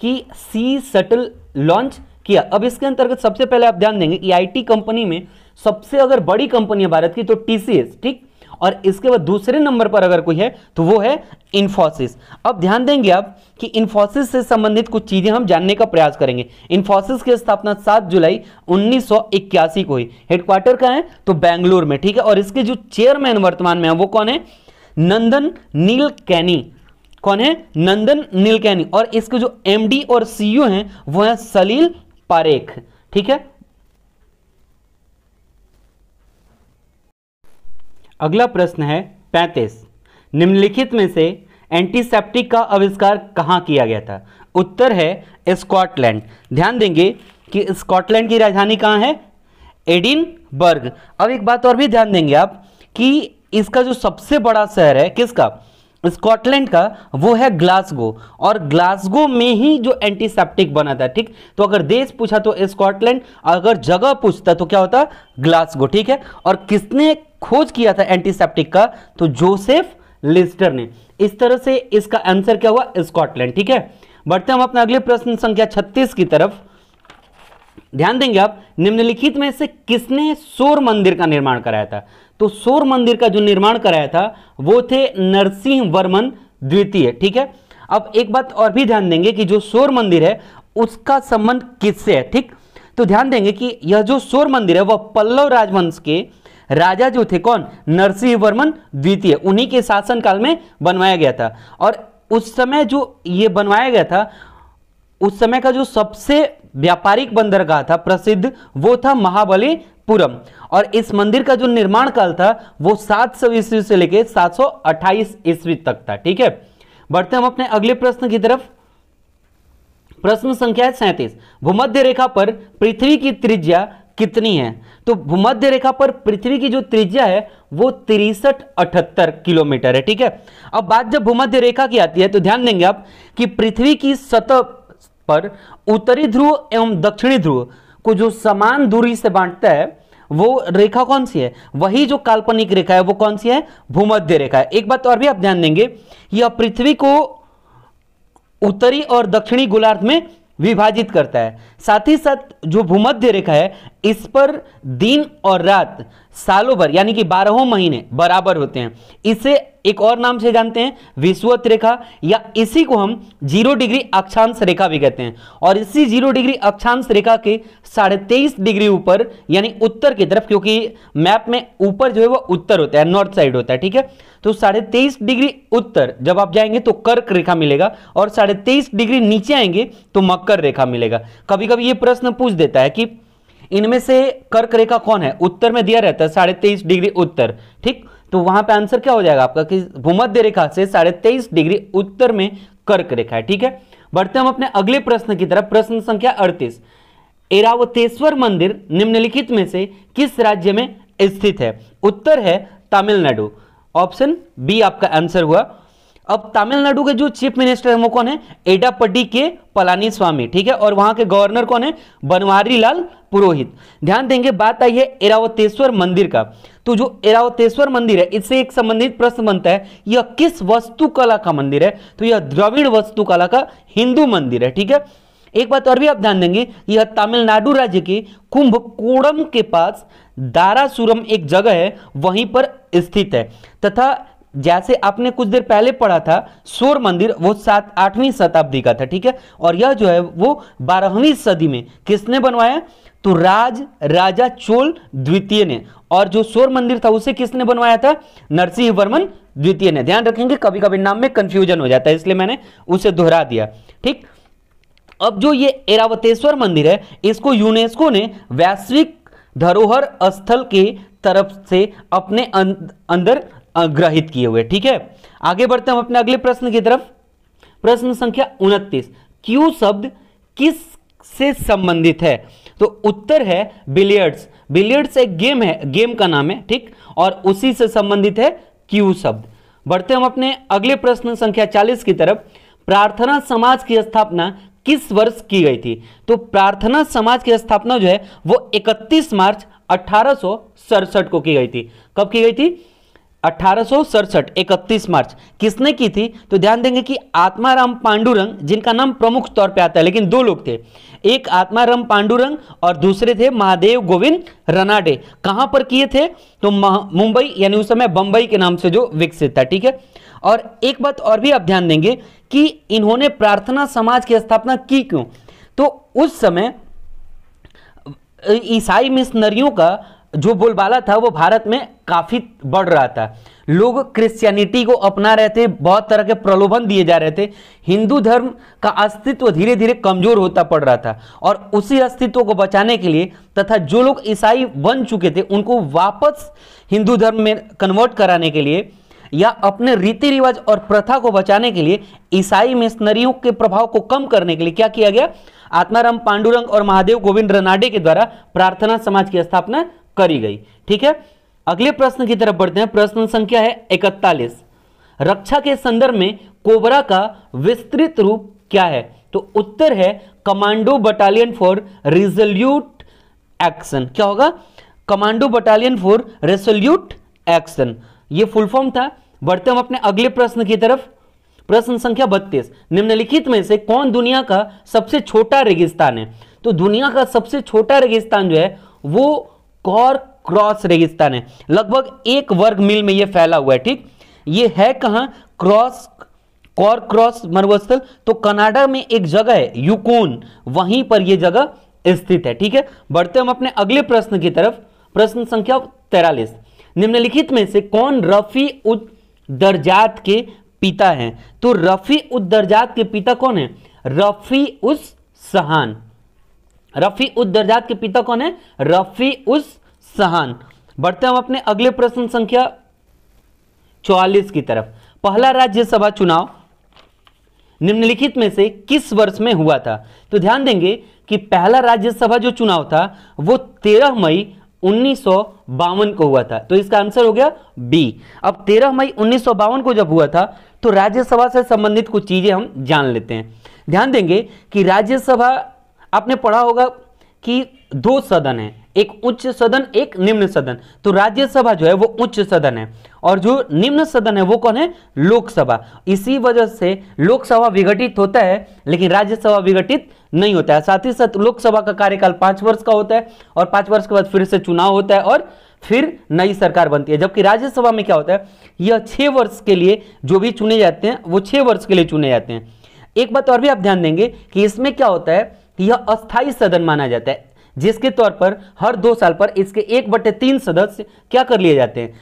कि सी शटल लॉन्च किया। अब इसके अंतर्गत सबसे पहले आप ध्यान देंगे कि आईटी कंपनी में सबसे अगर बड़ी कंपनी है भारत की तो टीसीएस, ठीक, और इसके बाद दूसरे नंबर पर अगर कोई है तो वो है इंफोसिस। अब ध्यान देंगे आप कि इंफोसिस से संबंधित कुछ चीजें हम जानने का प्रयास करेंगे। इंफोसिस की स्थापना 7 जुलाई 1981 को हुई। हेडक्वार्टर कहाँ है? तो बेंगलुरु में, ठीक है। और इसके जो चेयरमैन वर्तमान में है वो कौन है? नंदन नीलकेनी। कौन है? नंदन नीलकेनी। और इसके जो एमडी और सीईओ हैं वो है सलील पारेख, ठीक है। अगला प्रश्न है 35। निम्नलिखित में से एंटीसेप्टिक का आविष्कार कहां किया गया था? उत्तर है स्कॉटलैंड। ध्यान देंगे कि स्कॉटलैंड की राजधानी कहां है? एडिनबर्ग। अब एक बात और भी ध्यान देंगे आप कि इसका जो सबसे बड़ा शहर है किसका? स्कॉटलैंड का, वो है ग्लासगो, और ग्लासगो में ही जो एंटीसेप्टिक बना था, ठीक। तो अगर देश पूछा तो स्कॉटलैंड, अगर जगह पूछता तो क्या होता? ग्लासगो, ठीक है। और किसने खोज किया था एंटीसेप्टिक का? तो जोसेफ लिस्टर ने। इस तरह से इसका आंसर क्या हुआ? स्कॉटलैंड, ठीक है। बढ़ते हम अपने अगले प्रश्न संख्या 36 की तरफ। ध्यान देंगे आप, निम्नलिखित में से किसने सौर मंदिर का निर्माण कराया था? तो सौर मंदिर का जो निर्माण कराया था वो थे नरसिंह वर्मन द्वितीय, ठीक है। अब एक बात और भी ध्यान देंगे कि जो सौर मंदिर है उसका संबंध किससे है, ठीक। तो ध्यान देंगे कि यह जो सौर मंदिर है वह पल्लव राजवंश के राजा जो थे, कौन? नरसिंह वर्मन द्वितीय, उन्हीं के शासनकाल में बनवाया गया था। और उस समय जो ये बनवाया गया था उस समय का जो सबसे व्यापारिक बंदरगाह था प्रसिद्ध, वो था महाबलीपुरम। और इस मंदिर का जो निर्माण काल था वो 700 ईस्वी से लेकर 728 ईस्वी तक था, ठीक है। बढ़ते हम अपने अगले प्रश्न की तरफ। प्रश्न संख्या 37। भूमध्य रेखा पर पृथ्वी की त्रिज्या कितनी है? तो भूमध्य रेखा पर पृथ्वी की जो त्रिज्या है वो 6378 किलोमीटर है, ठीक है। अब बात जब भूमध्य रेखा की आती है तो ध्यान देंगे आप कि पृथ्वी की सतह पर उत्तरी ध्रुव एवं दक्षिणी ध्रुव को जो समान दूरी से बांटता है वो रेखा कौन सी है? वही जो काल्पनिक रेखा है वो कौन सी है? भूमध्य रेखा है। एक बात और भी आप ध्यान देंगे, यह पृथ्वी को उत्तरी और दक्षिणी गोलार्ध में विभाजित करता है। साथ ही साथ जो भूमध्य रेखा है इस पर दिन और रात सालों भर यानी कि 12 महीने बराबर होते हैं। इसे एक और नाम से जानते हैं विषुवत रेखा, या इसी को हम 0 डिग्री अक्षांश रेखा भी कहते हैं। और इसी 0 डिग्री अक्षांश रेखा के 23.5 डिग्री ऊपर यानी उत्तर की तरफ, क्योंकि मैप में ऊपर जो है वो उत्तर होता है, नॉर्थ साइड होता है, ठीक है। तो 23.5 डिग्री उत्तर जब आप जाएंगे तो कर्क रेखा मिलेगा, और 23.5 डिग्री नीचे आएंगे तो मकर रेखा मिलेगा। कभी कभी ये प्रश्न पूछ देता है कि इनमें से कर्क रेखा कौन है? उत्तर में दिया रहता है 23.5 डिग्री उत्तर, ठीक। तो वहां पे आंसर क्या हो जाएगा आपका कि भूमध्य रेखा से 23.5 डिग्री उत्तर में कर्क रेखा है, ठीक है। बढ़ते हम अपने अगले प्रश्न की तरफ। प्रश्न संख्या 38। ऐरावतेश्वर मंदिर निम्नलिखित में से किस राज्य में स्थित है? उत्तर है तमिलनाडु। ऑप्शन बी आपका आंसर हुआ। अब तमिलनाडु के जो चीफ मिनिस्टर है वो कौन है? एडापड्डी के पलानीस्वामी, ठीक है। और वहां के गवर्नर कौन है? बनवारी लाल पुरोहित। ध्यान देंगे, बात आई है ऐरावतेश्वर मंदिर का। तो जो ऐरावतेश्वर मंदिर है इससे एक संबंधित प्रश्न बनता है, यह किस वास्तुकला का मंदिर है? तो यह द्रविड़ वास्तुकला का हिंदू मंदिर है, ठीक है। एक बात और भी आप ध्यान देंगे, यह तमिलनाडु राज्य के कुंभकोणम के पास दारासुरम एक जगह है वहीं पर स्थित है। तथा जैसे आपने कुछ देर पहले पढ़ा था सौर मंदिर, वो 8वीं शताब्दी का था, ठीक है। और यह जो है वो 12वीं सदी में किसने बनवाया? तो राजा चोल द्वितीय ने। और जो सौर मंदिर था उसे किसने बनवाया था? नरसिंह वर्मन द्वितीय ने। ध्यान रखेंगे, कभी कभी नाम में कंफ्यूजन हो जाता है इसलिए मैंने उसे दोहरा दिया, ठीक। अब जो ये ऐरावतेश्वर मंदिर है इसको यूनेस्को ने वैश्विक धरोहर स्थल के तरफ से अपने अंदर ग्रहित किए हुए, ठीक है। आगे बढ़ते हैं हम अपने अगले प्रश्न की तरफ। प्रश्न संख्या 29। क्यू शब्द किस से संबंधित है? तो उत्तर है बिलियर्ड्स। बिलियर्ड्स एक गेम है, गेम का नाम है, ठीक, और उसी से संबंधित है क्यू शब्द। बढ़ते हम अपने अगले प्रश्न संख्या 40 की तरफ। प्रार्थना समाज की स्थापना किस वर्ष की गई थी? तो प्रार्थना समाज की स्थापना जो है वो 31 मार्च 1867 को की गई थी। कब की गई थी? 1867, 31 मार्च। किसने की थी? तो ध्यान देंगे कि आत्माराम पांडुरंग, जिनका नाम प्रमुख तौर पे आता है, लेकिन दो लोग थे, एक आत्माराम पांडुरंग और दूसरे थे महादेव गोविंद रनाडे। कहां पर किए थे? तो मुंबई, यानी उस समय बंबई के नाम से जो विकसित था, ठीक है। और एक बात और भी आप ध्यान देंगे कि इन्होंने प्रार्थना समाज की स्थापना की क्यों? तो उस समय ईसाई मिशनरियों का जो बोलबाला था वो भारत में काफी बढ़ रहा था। लोग क्रिश्चियनिटी को अपना रहे थे, बहुत तरह के प्रलोभन दिए जा रहे थे, हिंदू धर्म का अस्तित्व धीरे धीरे कमजोर होता पड़ रहा था। और उसी अस्तित्व को बचाने के लिए तथा जो लोग ईसाई बन चुके थे उनको वापस हिंदू धर्म में कन्वर्ट कराने के लिए या अपने रीति रिवाज और प्रथा को बचाने के लिए, ईसाई मिशनरियों के प्रभाव को कम करने के लिए क्या किया गया? आत्माराम पांडुरंग और महादेव गोविंद रनाडे के द्वारा प्रार्थना समाज की स्थापना करी गई, ठीक है। अगले प्रश्न की तरफ बढ़ते हैं। प्रश्न संख्या है 41। रक्षा के संदर्भ में कोबरा का विस्तृत रूप क्या है? तो उत्तर है commando battalion for resolute action. क्या होगा? Commando battalion for resolute action, ये फुल फॉर्म था। बढ़ते हम अपने अगले प्रश्न की तरफ। प्रश्न संख्या 32। निम्नलिखित में से कौन दुनिया का सबसे छोटा रेगिस्तान है? तो दुनिया का सबसे छोटा रेगिस्तान जो है वो कॉर क्रॉस रेगिस्तान है। लगभग 1 वर्ग मील में यह फैला हुआ है, ठीक। ये है कहां? कॉर क्रॉस मरुस्थल तो कनाडा में एक जगह है यूकोन, वहीं पर यह जगह स्थित है, ठीक है। बढ़ते हम अपने अगले प्रश्न की तरफ। प्रश्न संख्या 43। निम्नलिखित में से कौन रफी उद दर्जात के पिता हैं? तो रफी उद दर्जात के पिता कौन है? रफी उस सहान। रफी उद दर्जात के पिता कौन है? रफी उस सहान। बढ़ते हम अपने अगले प्रश्न संख्या 44 की तरफ। पहला राज्यसभा चुनाव निम्नलिखित में से किस वर्ष में हुआ था? तो ध्यान देंगे कि पहला राज्यसभा जो चुनाव था वो 13 मई 1952 को हुआ था। तो इसका आंसर हो गया बी। अब 13 मई 1952 को जब हुआ था तो राज्यसभा से संबंधित कुछ चीजें हम जान लेते हैं। ध्यान देंगे कि राज्यसभा, आपने पढ़ा होगा कि 2 सदन है, एक उच्च सदन, एक निम्न सदन। तो राज्यसभा जो है वो उच्च सदन है और जो निम्न सदन है वो कौन है? लोकसभा। इसी वजह से लोकसभा विघटित होता है लेकिन राज्यसभा विघटित नहीं होता है। साथ ही साथ लोकसभा का कार्यकाल 5 वर्ष का होता है और 5 वर्ष के बाद फिर से चुनाव होता है और फिर नई सरकार बनती है। जबकि राज्यसभा में क्या होता है? यह 6 वर्ष के लिए जो भी चुने जाते हैं वो 6 वर्ष के लिए चुने जाते हैं। एक बात और भी आप ध्यान देंगे कि इसमें क्या होता है कि यह अस्थायी सदन माना जाता है, जिसके तौर पर हर 2 साल पर इसके 1/3 सदस्य क्या कर लिए जाते हैं?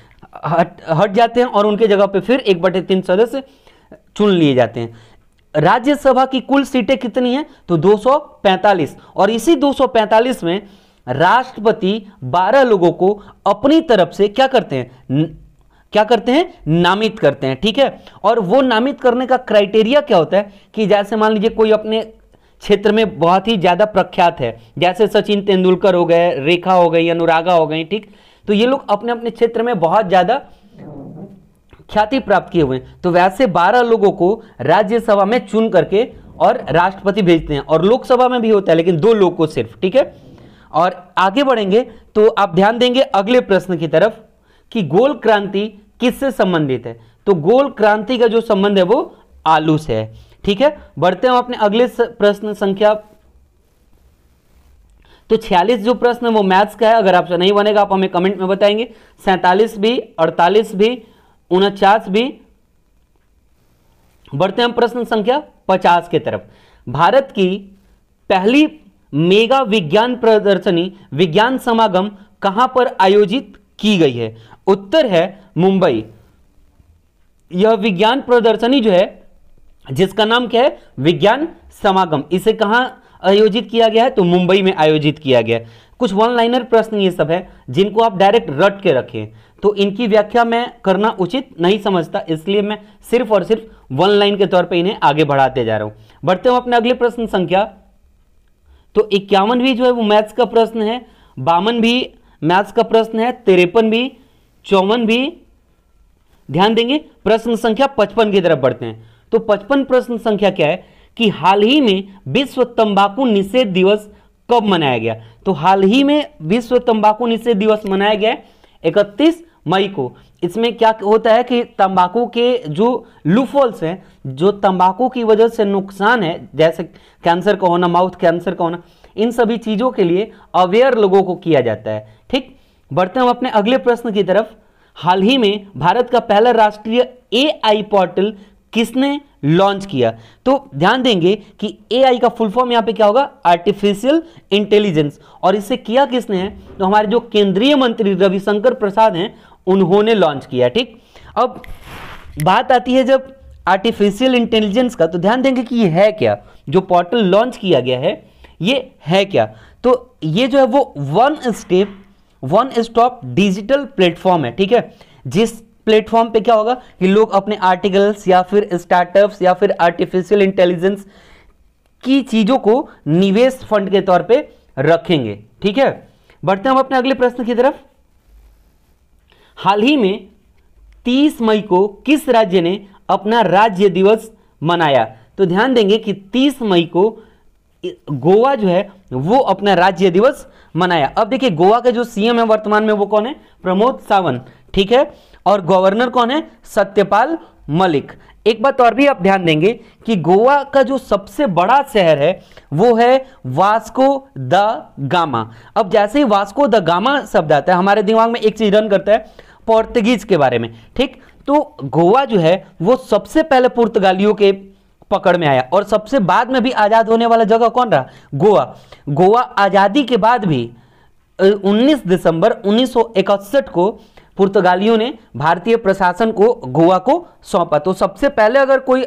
हट जाते हैं और उनके जगह पे फिर 1/3 सदस्य चुन लिए जाते हैं। राज्यसभा की कुल सीटें कितनी हैं? तो 245। और इसी 245 में राष्ट्रपति 12 लोगों को अपनी तरफ से क्या करते हैं? नामित करते हैं, ठीक है। और वो नामित करने का क्राइटेरिया क्या होता है कि जैसे मान लीजिए कोई अपने क्षेत्र में बहुत ही ज्यादा प्रख्यात है, जैसे सचिन तेंदुलकर हो गए, रेखा हो गई, अनुरागा हो गई, ठीक। तो ये लोग अपने अपने क्षेत्र में बहुत ज्यादा ख्याति प्राप्त किए हुए हैं। तो वैसे 12 लोगों को राज्यसभा में चुन करके और राष्ट्रपति भेजते हैं। और लोकसभा में भी होता है लेकिन 2 लोग को सिर्फ, ठीक है। और आगे बढ़ेंगे तो आप ध्यान देंगे अगले प्रश्न की तरफ कि गोल क्रांति किससे संबंधित है? तो गोल क्रांति का जो संबंध है वो आलू से है, ठीक है। बढ़ते हैं अपने अगले प्रश्न संख्या। तो 46 जो प्रश्न है वो मैथ्स का है। अगर आपसे नहीं बनेगा आप हमें कमेंट में बताएंगे। 47 भी, 48 भी, 49 भी। बढ़ते हैं प्रश्न संख्या 50 की तरफ। भारत की पहली मेगा विज्ञान प्रदर्शनी विज्ञान समागम कहां पर आयोजित की गई है? उत्तर है मुंबई। यह विज्ञान प्रदर्शनी जो है जिसका नाम क्या है? विज्ञान समागम, इसे कहां आयोजित किया गया है? तो मुंबई में आयोजित किया गया। कुछ वन लाइनर प्रश्न ये सब है जिनको आप डायरेक्ट रट के रखें, तो इनकी व्याख्या मैं करना उचित नहीं समझता, इसलिए मैं सिर्फ और सिर्फ वन लाइन के तौर पे इन्हें आगे बढ़ाते जा रहा हूं। बढ़ते हैं अपने अगले प्रश्न संख्या तो 51 भी जो है वो मैथ्स का प्रश्न है, 52 भी मैथ्स का प्रश्न है, 53 भी, 54 भी। ध्यान देंगे प्रश्न संख्या 55 की तरफ बढ़ते हैं। तो 55 प्रश्न संख्या क्या है कि हाल ही में विश्व तंबाकू निषेध दिवस कब मनाया गया? तो हाल ही में विश्व तंबाकू निषेध दिवस मनाया गया 31 मई को। इसमें क्या होता है कि तंबाकू के जो लूफहोल्स हैं, जो तंबाकू की वजह से नुकसान है, जैसे कैंसर का होना, माउथ कैंसर का होना, इन सभी चीजों के लिए अवेयर लोगों को किया जाता है। ठीक, बढ़ते हम अपने अगले प्रश्न की तरफ। हाल ही में भारत का पहला राष्ट्रीय AI पोर्टल किसने लॉन्च किया? तो ध्यान देंगे कि AI का फुल फॉर्म यहां पे क्या होगा? Artificial intelligence. और इसे किया किसने है? तो हमारे जो केंद्रीय मंत्री रविशंकर प्रसाद हैं, उन्होंने लॉन्च किया। ठीक, अब बात आती है जब आर्टिफिशियल इंटेलिजेंस का, तो ध्यान देंगे कि ये है क्या, जो पोर्टल लॉन्च किया गया है ये है क्या? तो ये जो है वो वन स्टॉप डिजिटल प्लेटफॉर्म है। ठीक है, जिस प्लेटफॉर्म पे क्या होगा कि लोग अपने आर्टिकल्स या फिर स्टार्टअप्स या फिर आर्टिफिशियल इंटेलिजेंस की चीजों को निवेश फंड के तौर पे रखेंगे। ठीक है, बढ़ते हैं हम अपने अगले प्रश्न की तरफ। हाल ही में 30 मई को किस राज्य ने अपना राज्य दिवस मनाया? तो ध्यान देंगे कि 30 मई को गोवा जो है वो अपना राज्य दिवस मनाया। अब देखिए गोवा के जो सीएम है वर्तमान में वो कौन है? प्रमोद सावंत। ठीक है, और गवर्नर कौन है? सत्यपाल मलिक। एक बात और भी आप ध्यान देंगे कि गोवा का जो सबसे बड़ा शहर है वो है वास्को द गामा। अब जैसे ही वास्को द गामा शब्द आता है हमारे दिमाग में एक चीज रन करता है पोर्तुगीज के बारे में। ठीक, तो गोवा जो है वो सबसे पहले पुर्तगालियों के पकड़ में आया और सबसे बाद में भी आजाद होने वाला जगह कौन रहा? गोवा। गोवा आजादी के बाद भी 19 दिसंबर 1961 को पुर्तगालियों ने भारतीय प्रशासन को गोवा को सौंपा। तो सबसे पहले अगर कोई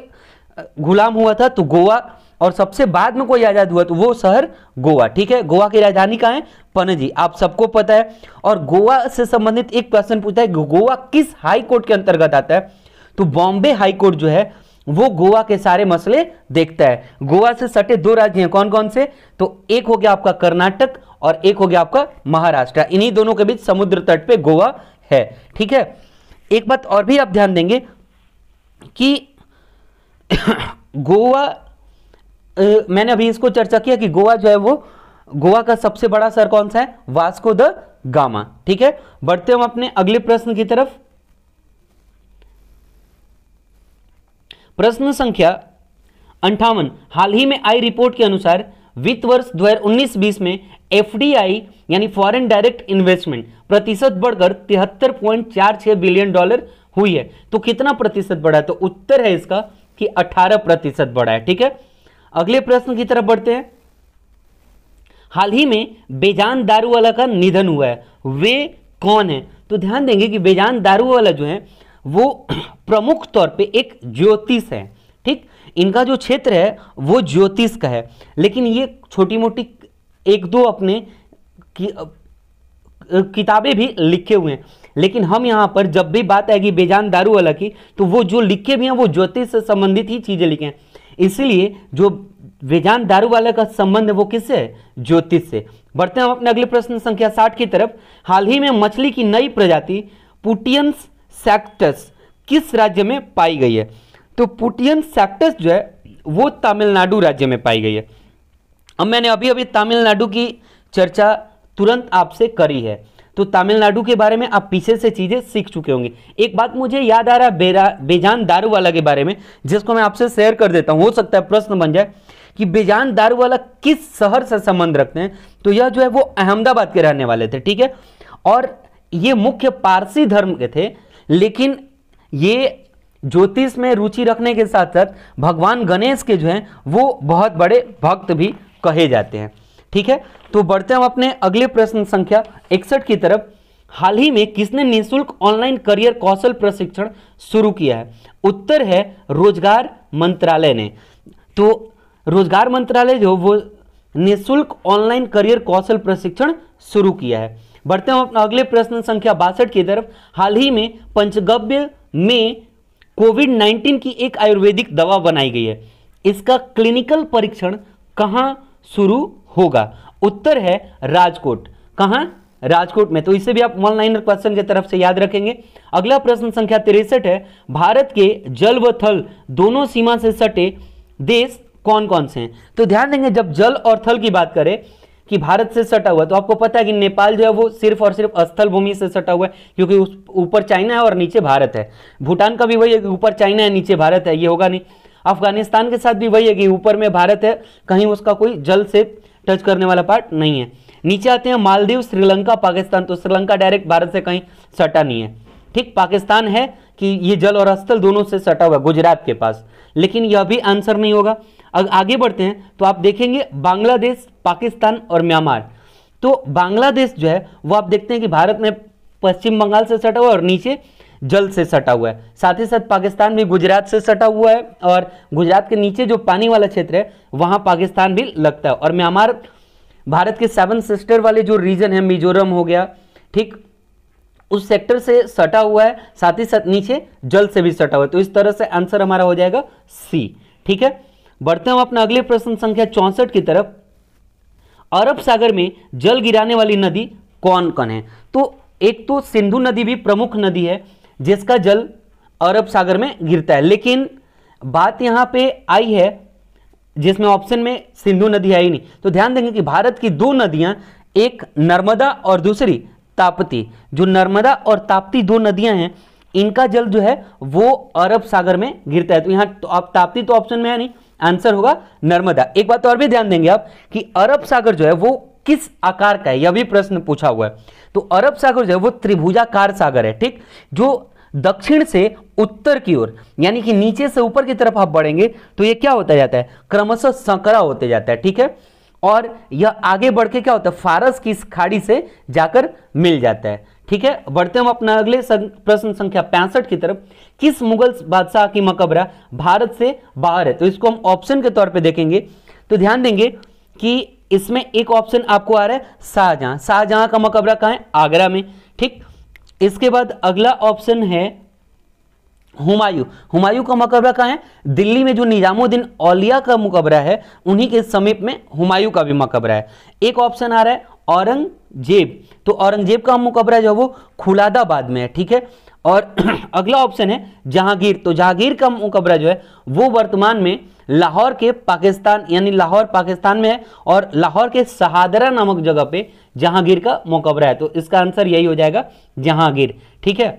गुलाम हुआ था तो गोवा, और सबसे बाद में कोई आजाद हुआ तो वो शहर गोवा। ठीक है, गोवा की राजधानी कहाँ है? पणजी, आप सबको पता है। और गोवा से संबंधित एक प्रश्न पूछा है कि गोवा किस हाई कोर्ट के अंतर्गत आता है? तो बॉम्बे हाई कोर्ट जो है वो गोवा के सारे मसले देखता है। गोवा से सटे दो राज्य हैं, कौन कौन से? तो एक हो गया आपका कर्नाटक और एक हो गया आपका महाराष्ट्र। इन्हीं दोनों के बीच समुद्र तट पे गोवा है। ठीक है, एक बात और भी आप ध्यान देंगे कि गोवा, मैंने अभी इसको चर्चा किया कि गोवा जो है वो, गोवा का सबसे बड़ा शहर कौन सा है? Vasco the gamma. ठीक है, बढ़ते हम अपने अगले प्रश्न की तरफ। प्रश्न संख्या 58। हाल ही में आई रिपोर्ट के अनुसार वित्त वर्ष 2019-20 में FDI यानी फॉरेन डायरेक्ट इन्वेस्टमेंट प्रतिशत बढ़कर 73.46 बिलियन डॉलर हुई है। तो कितना प्रतिशत बढ़ा है? तो उत्तर है इसका कि 18% बढ़ा है। ठीक है, अगले प्रश्न की तरफ बढ़ते हैं। हाल ही में बेजान दारूवाला का निधन हुआ है, वे कौन है? तो ध्यान देंगे कि बेजान दारूवाला जो है वो प्रमुख तौर पे एक ज्योतिष है। ठीक, इनका जो क्षेत्र है वो ज्योतिष का है, लेकिन ये छोटी मोटी एक दो अपने किताबें भी लिखे हुए हैं। लेकिन हम यहां पर जब भी बात आएगी बेजान दारूवाला की, तो वो जो लिखे भी हैं वो ज्योतिष से संबंधित ही चीजें लिखे हैं। इसलिए जो बेजान दारूवाला का संबंध है वो किससे है? ज्योतिष से। बढ़ते हैं हम अपने अगले प्रश्न संख्या 60 की तरफ। हाल ही में मछली की नई प्रजाति पुटियंस सैक्टस किस राज्य में पाई गई है? तो पुटियंस सैक्टस जो है वो तमिलनाडु राज्य में पाई गई है। अब मैंने अभी तमिलनाडु की चर्चा तुरंत आपसे करी है, तो तमिलनाडु के बारे में आप पीछे से चीजें सीख चुके होंगे। एक बात मुझे याद आ रहा है बेजान दारूवाला के बारे में, जिसको मैं आपसे शेयर कर देता हूं, हो सकता है प्रश्न बन जाए कि बेजान दारूवाला किस शहर से संबंध रखते हैं। तो यह जो है वो अहमदाबाद के रहने वाले थे। ठीक है, और ये मुख्य पारसी धर्म के थे, लेकिन ये ज्योतिष में रुचि रखने के साथ साथ भगवान गणेश के जो हैं वो बहुत बड़े भक्त भी कहे जाते हैं। ठीक है, तो बढ़ते हम अपने अगले प्रश्न संख्या 61 की तरफ। हाल ही में किसने निःशुल्क ऑनलाइन करियर कौशल प्रशिक्षण शुरू किया है? उत्तर है रोजगार मंत्रालय ने। तो रोजगार मंत्रालय जो वो निःशुल्क ऑनलाइन करियर कौशल प्रशिक्षण शुरू किया है। बढ़ते हम अपना अगले प्रश्न संख्या 62 की तरफ। हाल ही में पंचगव्य में कोविड-19 की एक आयुर्वेदिक दवा बनाई गई है, इसका क्लिनिकल परीक्षण कहां शुरू होगा? उत्तर है राजकोट। कहां? राजकोट में। तो इसे भी आप वन लाइनर क्वेश्चन की तरफ से याद रखेंगे। अगला प्रश्न संख्या 63 है, भारत के जल व थल दोनों सीमा से सटे देश कौन कौन से हैं? तो ध्यान देंगे, जब जल और थल की बात करें कि भारत से सटा हुआ, तो आपको पता है कि नेपाल जो है वो सिर्फ और सिर्फ स्थल भूमि से सटा हुआ है, क्योंकि उस ऊपर चाइना है और नीचे भारत है। भूटान का भी वही है कि ऊपर चाइना है नीचे भारत है, ये होगा नहीं। अफगानिस्तान के साथ भी वही है कि ऊपर में भारत है, कहीं उसका कोई जल से टच करने वाला पार्ट नहीं है। नीचे आते हैं मालदीव, श्रीलंका, पाकिस्तान। तो श्रीलंका डायरेक्ट भारत से कहीं सटा नहीं है, ठीक। पाकिस्तान है कि ये जल और स्थल दोनों से सटा हुआ है, गुजरात के पास, लेकिन यह भी आंसर नहीं होगा। आगे बढ़ते हैं तो आप देखेंगे बांग्लादेश, पाकिस्तान और म्यांमार। तो बांग्लादेश जो है वो आप देखते हैं कि भारत में पश्चिम बंगाल से सटा हुआ है और नीचे जल से सटा हुआ है। साथ ही साथ पाकिस्तान भी गुजरात से सटा हुआ है और गुजरात के नीचे जो पानी वाला क्षेत्र है वहां पाकिस्तान भी लगता है। और म्यांमार भारत के 7 सिस्टर वाले जो रीजन है, मिजोरम हो गया, ठीक, उस सेक्टर से सटा हुआ है, साथ ही साथ नीचे जल से भी सटा हुआ है। तो इस तरह से आंसर हमारा हो जाएगा सी, ठीक है। बढ़ते हैं हम अपना अगले प्रश्न संख्या 64 की तरफ। अरब सागर में जल गिराने वाली नदी कौन कौन है? तो एक तो सिंधु नदी भी प्रमुख नदी है जिसका जल अरब सागर में गिरता है, लेकिन बात यहां पे आई है जिसमें ऑप्शन में सिंधु नदी है ही नहीं। तो ध्यान देंगे कि भारत की 2 नदियां, एक नर्मदा और दूसरी ताप्ती, जो नर्मदा और ताप्ती 2 नदियां हैं, इनका जल जो है वो अरब सागर में गिरता है। तो यहां तो आप ताप्ती तो ऑप्शन में है नहीं, आंसर होगा नर्मदा। एक बात और भी ध्यान देंगे आप कि अरब सागर जो है वो किस आकार का है, यह भी प्रश्न पूछा हुआ है। तो अरब सागर जो है वो त्रिभुजाकार सागर है, ठीक, जो दक्षिण से उत्तर की ओर, यानी कि नीचे से ऊपर की तरफ आप बढ़ेंगे तो ये क्या होता जाता है, क्रमशः संकरा होते जाता है, ठीक है। और यह आगे बढ़ के क्या होता है, फारस की इस खाड़ी से जाकर मिल जाता है, ठीक है। बढ़ते हम अपना अगले प्रश्न संख्या 65 की तरफ। किस मुगल बादशाह की मकबरा भारत से बाहर है? तो इसको हम ऑप्शन के तौर पे देखेंगे तो ध्यान देंगे कि इसमें एक ऑप्शन आपको आ रहा है शाहजहां। शाहजहां का मकबरा कहां है? आगरा में, ठीक। इसके बाद अगला ऑप्शन है हुमायूं। हुमायूं का मकबरा कहां है? दिल्ली में। जो निजामुद्दीन औलिया का मकबरा है उन्हीं के समीप में हुमायूं का भी मकबरा है। एक ऑप्शन आ रहा है औरंगजेब। तो औरंगजेब का मकबरा जो है वो खुलादाबाद में है, ठीक है। और अगला ऑप्शन है जहांगीर। तो जहांगीर का मकबरा जो है वो वर्तमान में लाहौर के पाकिस्तान, यानी लाहौर पाकिस्तान में है, और लाहौर के शहादरा नामक जगह पे जहांगीर का मकबरा है। तो इसका आंसर यही हो जाएगा जहांगीर, ठीक है।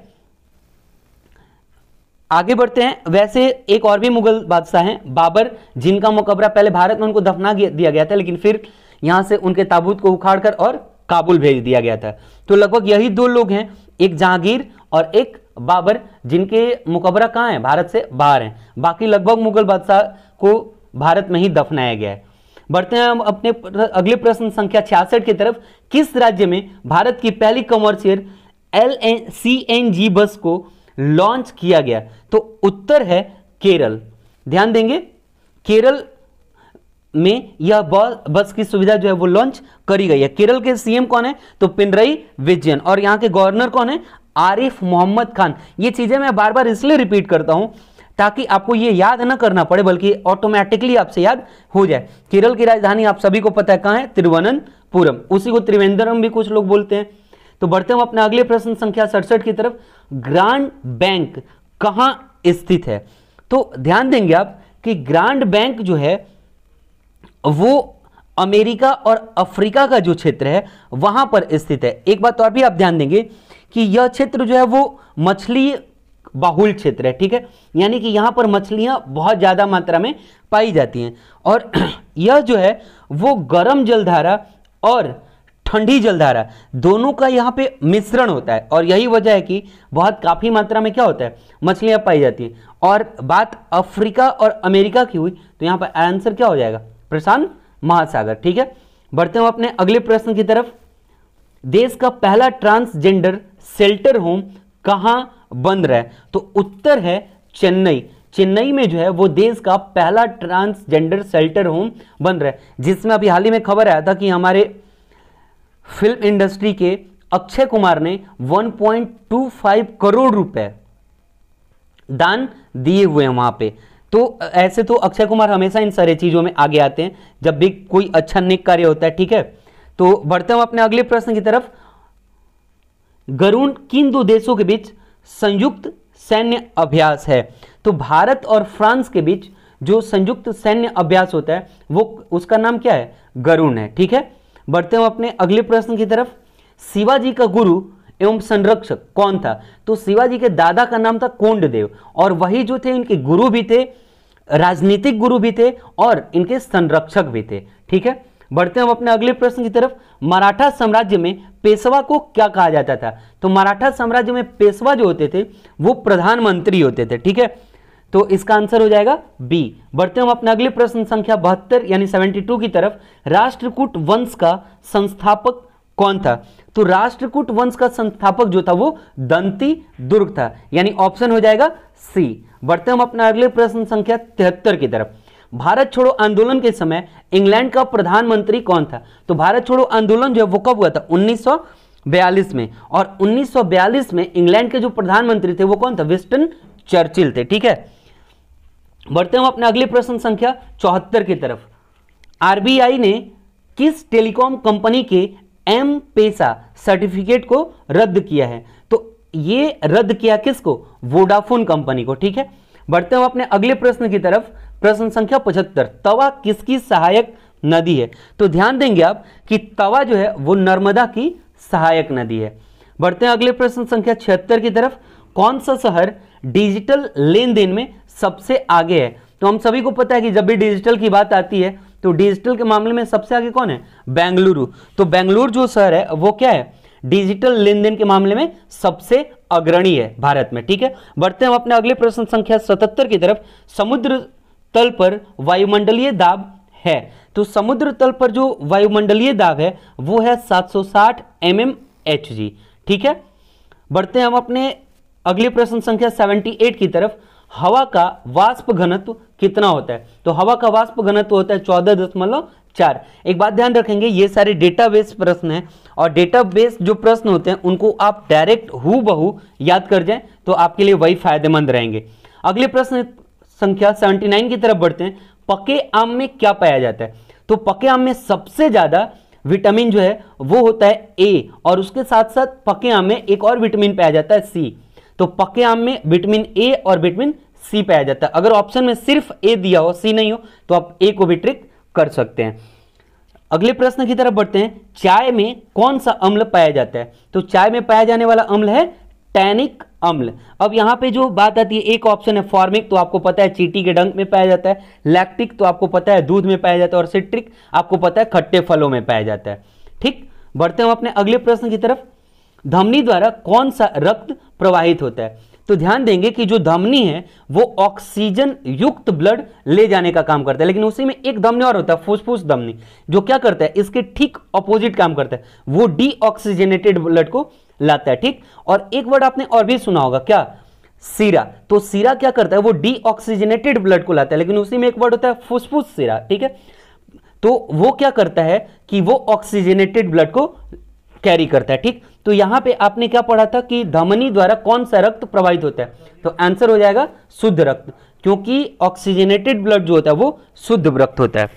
आगे बढ़ते हैं। वैसे एक और भी मुगल बादशाह हैं बाबर, जिनका मकबरा पहले भारत में उनको दफना दिया गया था, लेकिन फिर यहां से उनके ताबूत को उखाड़कर और काबुल भेज दिया गया था। तो लगभग यही 2 लोग हैं, एक जहांगीर और एक बाबर, जिनके मुकबरा कहां है? भारत से बाहर हैं। बाकी लगभग मुगल बादशाह को भारत में ही दफनाया गया है। बढ़ते हैं हम अपने अगले प्रश्न संख्या 66 की तरफ। किस राज्य में भारत की पहली कमर्शियल CNG बस को लॉन्च किया गया? तो उत्तर है केरल। ध्यान देंगे, केरल में यह बस की सुविधा जो है वो लॉन्च करी गई है। केरल के सीएम कौन है? तो पिनरई विजयन। और यहां के गवर्नर कौन है? आरिफ मोहम्मद खान। ये चीजें मैं बार बार इसलिए रिपीट करता हूं ताकि आपको ये याद ना करना पड़े, बल्कि ऑटोमेटिकली आपसे याद हो जाए। केरल की राजधानी आप सभी को पता है कहां है? तिरुवनंतपुरम। उसी को त्रिवेंद्रम भी कुछ लोग बोलते हैं। तो बढ़ते हम अपने अगले प्रश्न संख्या 67 की तरफ। ग्रांड बैंक कहां स्थित है? तो ध्यान देंगे आप कि ग्रांड बैंक जो है वो अमेरिका और अफ्रीका का जो क्षेत्र है वहां पर स्थित है। एक बात और भी आप ध्यान देंगे कि यह क्षेत्र जो है वो मछली बाहुल क्षेत्र है, ठीक है, यानी कि यहां पर मछलियां बहुत ज्यादा मात्रा में पाई जाती हैं। और यह जो है वो गर्म जलधारा और ठंडी जलधारा दोनों का यहाँ पे मिश्रण होता है, और यही वजह है कि बहुत काफी मात्रा में क्या होता है? मछलियां पाई जाती हैं। और बात अफ्रीका और अमेरिका की हुई तो यहाँ पर आंसर क्या हो जाएगा? प्रशांत महासागर, ठीक है। बढ़ते हैं अपने अगले प्रश्न की तरफ। देश का पहला ट्रांसजेंडर शेल्टर होम कहां बन रहा है? तो उत्तर है चेन्नई। चेन्नई में जो है वो देश का पहला ट्रांसजेंडर शेल्टर होम बन रहा है, जिसमें अभी हाल ही में खबर आया था कि हमारे फिल्म इंडस्ट्री के अक्षय कुमार ने 1.25 करोड़ रुपए दान दिए हुए हैं वहां पे। तो ऐसे तो अक्षय कुमार हमेशा इन सारी चीज़ों में आगे आते हैं जब भी कोई अच्छा नेक कार्य होता है, ठीक है। तो बढ़ते हम अपने अगले प्रश्न की तरफ। गरुड़ किन दो देशों के बीच संयुक्त सैन्य अभ्यास है? तो भारत और फ्रांस के बीच जो संयुक्त सैन्य अभ्यास होता है वो उसका नाम क्या है? गरुड़ है, ठीक है। बढ़ते हम अपने अगले प्रश्न की तरफ। शिवाजी का गुरु एवं संरक्षक कौन था? तो शिवाजी के दादा का नाम था कोंडदेव और वही जो थे इनके गुरु भी थे, राजनीतिक गुरु भी थे और इनके संरक्षक भी थे, ठीक है। बढ़ते हम अपने अगले प्रश्न की तरफ। मराठा साम्राज्य में पेशवा को क्या कहा जाता था? तो मराठा साम्राज्य में पेशवा जो होते थे वो प्रधानमंत्री होते थे, ठीक है। तो इसका आंसर हो जाएगा बी। बढ़ते हम अपने अगले प्रश्न संख्या 72 यानी 72 की तरफ। राष्ट्रकूट वंश का संस्थापक कौन था? तो राष्ट्रकूट वंश का संस्थापक जो था वो दंती दुर्ग था, यानी ऑप्शन हो जाएगा सी। बढ़ते हम अपना अगले प्रश्न संख्या 73 की तरफ। भारत छोड़ो आंदोलन के समय इंग्लैंड का प्रधानमंत्री कौन था? तो भारत छोड़ो आंदोलन जो है वो कब हुआ था? 1942 में, और 1942 में इंग्लैंड के जो प्रधानमंत्री थे वो कौन था? विंस्टन चर्चिल थे, ठीक है। बढ़ते हम अपने अगले प्रश्न संख्या 74 की तरफ। आरबीआई ने किस टेलीकॉम कंपनी के एम पेसा सर्टिफिकेट को रद्द किया है? तो ये रद्द किया किसको? वोडाफोन कंपनी को, ठीक है। बढ़ते हम अपने अगले प्रश्न की तरफ। प्रश्न संख्या 75। तवा किसकी सहायक नदी है? तो ध्यान देंगे आप कि तवा जो है वो नर्मदा की सहायक नदी है। बढ़ते हैं अगले प्रश्न संख्या 76 की तरफ। कौन सा शहर डिजिटल लेन देन में सबसे आगे है? तो हम सभी को पता है कि जब भी डिजिटल की बात आती है तो डिजिटल के मामले में सबसे आगे कौन है? बेंगलुरु। तो बेंगलुरु जो शहर है वो क्या है? डिजिटल लेन देन के मामले में सबसे अग्रणी है भारत में, ठीक है। बढ़ते हैं हम अपने अगले प्रश्न संख्या 77 की तरफ। समुद्र तल पर वायुमंडलीय दाब है, तो समुद्र तल पर जो वायुमंडलीय दाब है वो है 760 mmHg, ठीक है। बढ़ते हैं हम अपने अगले प्रश्न संख्या 78 की तरफ। हवा का वाष्प घनत्व कितना होता है? तो हवा का वाष्प घनत्व होता है 14.4। एक बात ध्यान रखेंगे, ये सारे डेटाबेस प्रश्न हैं और डेटाबेस जो प्रश्न होते हैं उनको आप डायरेक्ट हूबहू याद कर जाएं तो आपके लिए वही फायदेमंद रहेंगे। अगले प्रश्न संख्या 79 की तरफ बढ़ते हैं। पके आम में क्या पाया जाता है? तो पके आम में सबसे ज्यादा विटामिन जो है वो होता है ए, और उसके साथ साथ पके आम में एक और विटामिन पाया जाता है सी। तो पके आम में विटामिन ए और विटामिन सी पाया जाता है। अगर ऑप्शन में सिर्फ ए दिया हो, सी नहीं हो, तो आप ए को भी ट्रिक कर सकते हैं। अगले प्रश्न की तरफ बढ़ते हैं। चाय में कौन सा अम्ल पाया जाता है? तो चाय में पाया जाने वाला अम्ल है टैनिक अम्ल। अब यहां पे जो बात आती है, एक ऑप्शन है फॉर्मिक, तो आपको पता है चींटी के डंक में पाया जाता है। लैक्टिक तो आपको पता है दूध में पाया जाता है, और सिट्रिक आपको पता है खट्टे फलों में पाया जाता है, ठीक। बढ़ते हैं अपने अगले प्रश्न की तरफ। धमनी द्वारा कौन सा रक्त प्रवाहित होता है? तो ध्यान देंगे कि जो धमनी है वो ऑक्सीजन युक्त ब्लड ले जाने का काम करता है, लेकिन उसी में एक धमनी और होता है फुसफुस धमनी, जो क्या करता है? इसके ठीक ऑपोजिट काम करता है, वो डीऑक्सीजनेटेड ब्लड को लाता है, ठीक। और एक वर्ड आपने और भी सुना होगा, क्या? सीरा। तो सीरा क्या करता है? वो डीऑक्सीजनेटेड ब्लड को लाता है, लेकिन उसी में एक वर्ड होता है फुसफुस सीरा, ठीक है। तो वो क्या करता है कि वो ऑक्सीजनेटेड ब्लड को कैरी करता है, ठीक। तो यहां पे आपने क्या पढ़ा था कि धमनी द्वारा कौन सा रक्त प्रवाहित होता है? तो आंसर हो जाएगा शुद्ध रक्त, क्योंकि ऑक्सीजनेटेड ब्लड जो होता है वो शुद्ध रक्त होता है।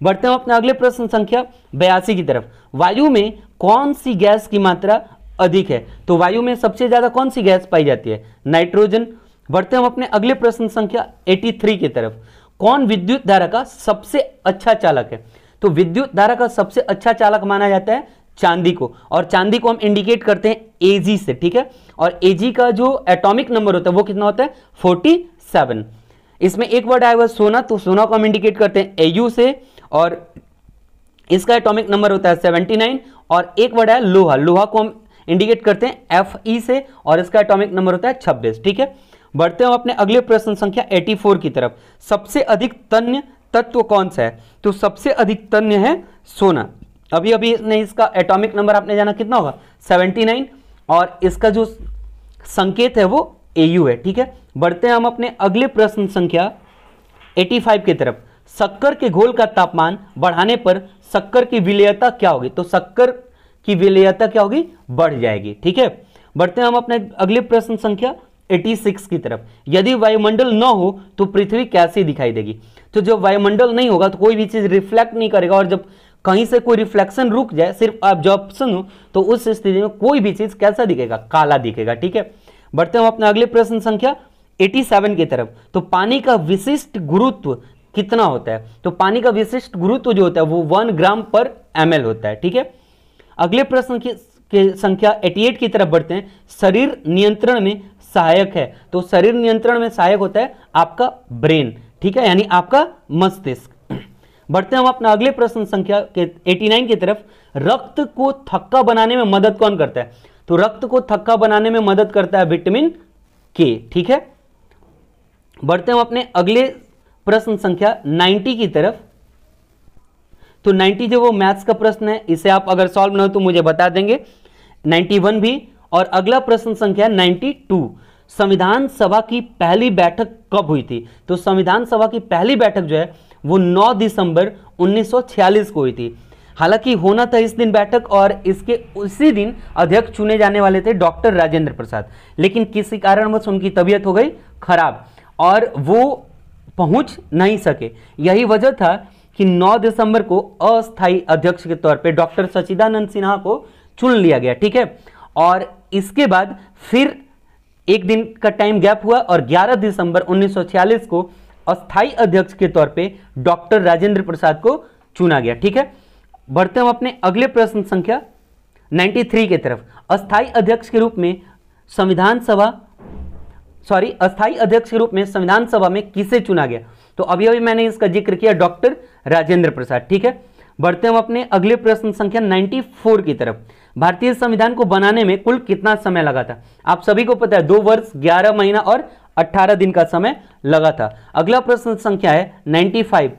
बढ़ते हैं अपने अगले प्रश्न संख्या 82 की तरफ। वायु में कौन सी गैस की मात्रा अधिक है? तो वायु में सबसे ज्यादा कौन सी गैस पाई जाती है? नाइट्रोजन। बढ़ते हैं अपने अगले प्रश्न संख्या 83 की तरफ। कौन विद्युत धारा का सबसे अच्छा चालक है? तो विद्युत धारा का सबसे अच्छा चालक माना जाता है चांदी को, और चांदी को हम इंडिकेट करते हैं एजी से, ठीक है। और एजी का जो एटॉमिक नंबर होता है वो कितना होता है? 47। इसमें एक वर्ड आया हुआ सोना, तो सोना को हम इंडिकेट करते हैं एयू से, और इसका एटॉमिक नंबर होता है 79। और एक वर्ड है लोहा, लोहा को हम इंडिकेट करते हैं Fe से, और इसका एटॉमिक नंबर होता है 26, ठीक है। बढ़ते हैं अपने अगले प्रश्न संख्या 84 की तरफ। सबसे अधिक तन्य तत्व कौन सा है? तो सबसे अधिक तन्य है सोना। अभी अभी इसने इसका एटॉमिक नंबर आपने जाना कितना होगा? 79, और इसका जो संकेत है वो Au है, ठीक है। बढ़ते हैं हम अपने अगले प्रश्न संख्या 85 की तरफ। शक्कर के घोल का तापमान बढ़ाने पर शक्कर की विलेयता क्या होगी? तो शक्कर की विलेयता क्या होगी? बढ़ जाएगी, ठीक है। बढ़ते हैं हम अपने अगले प्रश्न संख्या 86 की तरफ। यदि वायुमंडल न हो तो पृथ्वी कैसी दिखाई देगी? तो जब वायुमंडल नहीं होगा तो कोई भी चीज रिफ्लेक्ट नहीं करेगा, और जब कहीं से कोई रिफ्लेक्शन रुक जाए, सिर्फ ऑब्जॉर्प्शन हो, तो उस स्थिति में कोई भी चीज कैसा दिखेगा? काला दिखेगा। ठीक है, बढ़ते हैं अपने अगले प्रश्न संख्या 87 की तरफ। तो पानी का विशिष्ट गुरुत्व कितना होता है? तो पानी का विशिष्ट गुरुत्व जो होता है वो 1 ग्राम पर ml होता है। ठीक है, अगले प्रश्न के संख्या 88 की तरफ बढ़ते हैं। शरीर नियंत्रण में सहायक है, तो शरीर नियंत्रण में सहायक होता है आपका ब्रेन। ठीक है, यानी आपका मस्तिष्क। बढ़ते हैं हम अपना अगले प्रश्न संख्या के 89 की तरफ। रक्त को थक्का बनाने में मदद कौन करता है? तो रक्त को थक्का बनाने में मदद करता है विटामिन के। ठीक है, बढ़ते हैं हम अपने अगले प्रश्न संख्या 90 की तरफ। तो 90 जो वो मैथ्स का प्रश्न है, इसे आप अगर सॉल्व ना हो तो मुझे बता देंगे। 91 भी। और अगला प्रश्न संख्या 92। संविधान सभा की पहली बैठक कब हुई थी? तो संविधान सभा की पहली बैठक जो है वो 9 दिसंबर 1946 को हुई थी। हालांकि होना था इस दिन बैठक, और इसके उसी दिन अध्यक्ष चुने जाने वाले थे डॉक्टर राजेंद्र प्रसाद, लेकिन किसी कारणवश उनकी तबीयत हो गई खराब और वो पहुंच नहीं सके। यही वजह था कि 9 दिसंबर को अस्थायी अध्यक्ष के तौर पे डॉक्टर सच्चिदानंद सिन्हा को चुन लिया गया। ठीक है, और इसके बाद फिर एक दिन का टाइम गैप हुआ और 11 दिसंबर 1946 को अस्थायी अध्यक्ष के तौर पे डॉक्टर राजेंद्र प्रसाद को चुना गया। ठीक है, बढ़ते हम अपने अगले प्रश्न संख्या 93 की तरफ। अस्थायी अध्यक्ष के रूप में संविधान सभा में किसे चुना गया? तो अभी अभी मैंने इसका जिक्र किया, डॉक्टर राजेंद्र प्रसाद। ठीक है, बढ़ते हम अपने अगले प्रश्न संख्या 94 की तरफ। भारतीय संविधान को बनाने में कुल कितना समय लगा था? आप सभी को पता है 2 वर्ष 11 महीना और 18 दिन का समय लगा था। अगला प्रश्न संख्या है 95।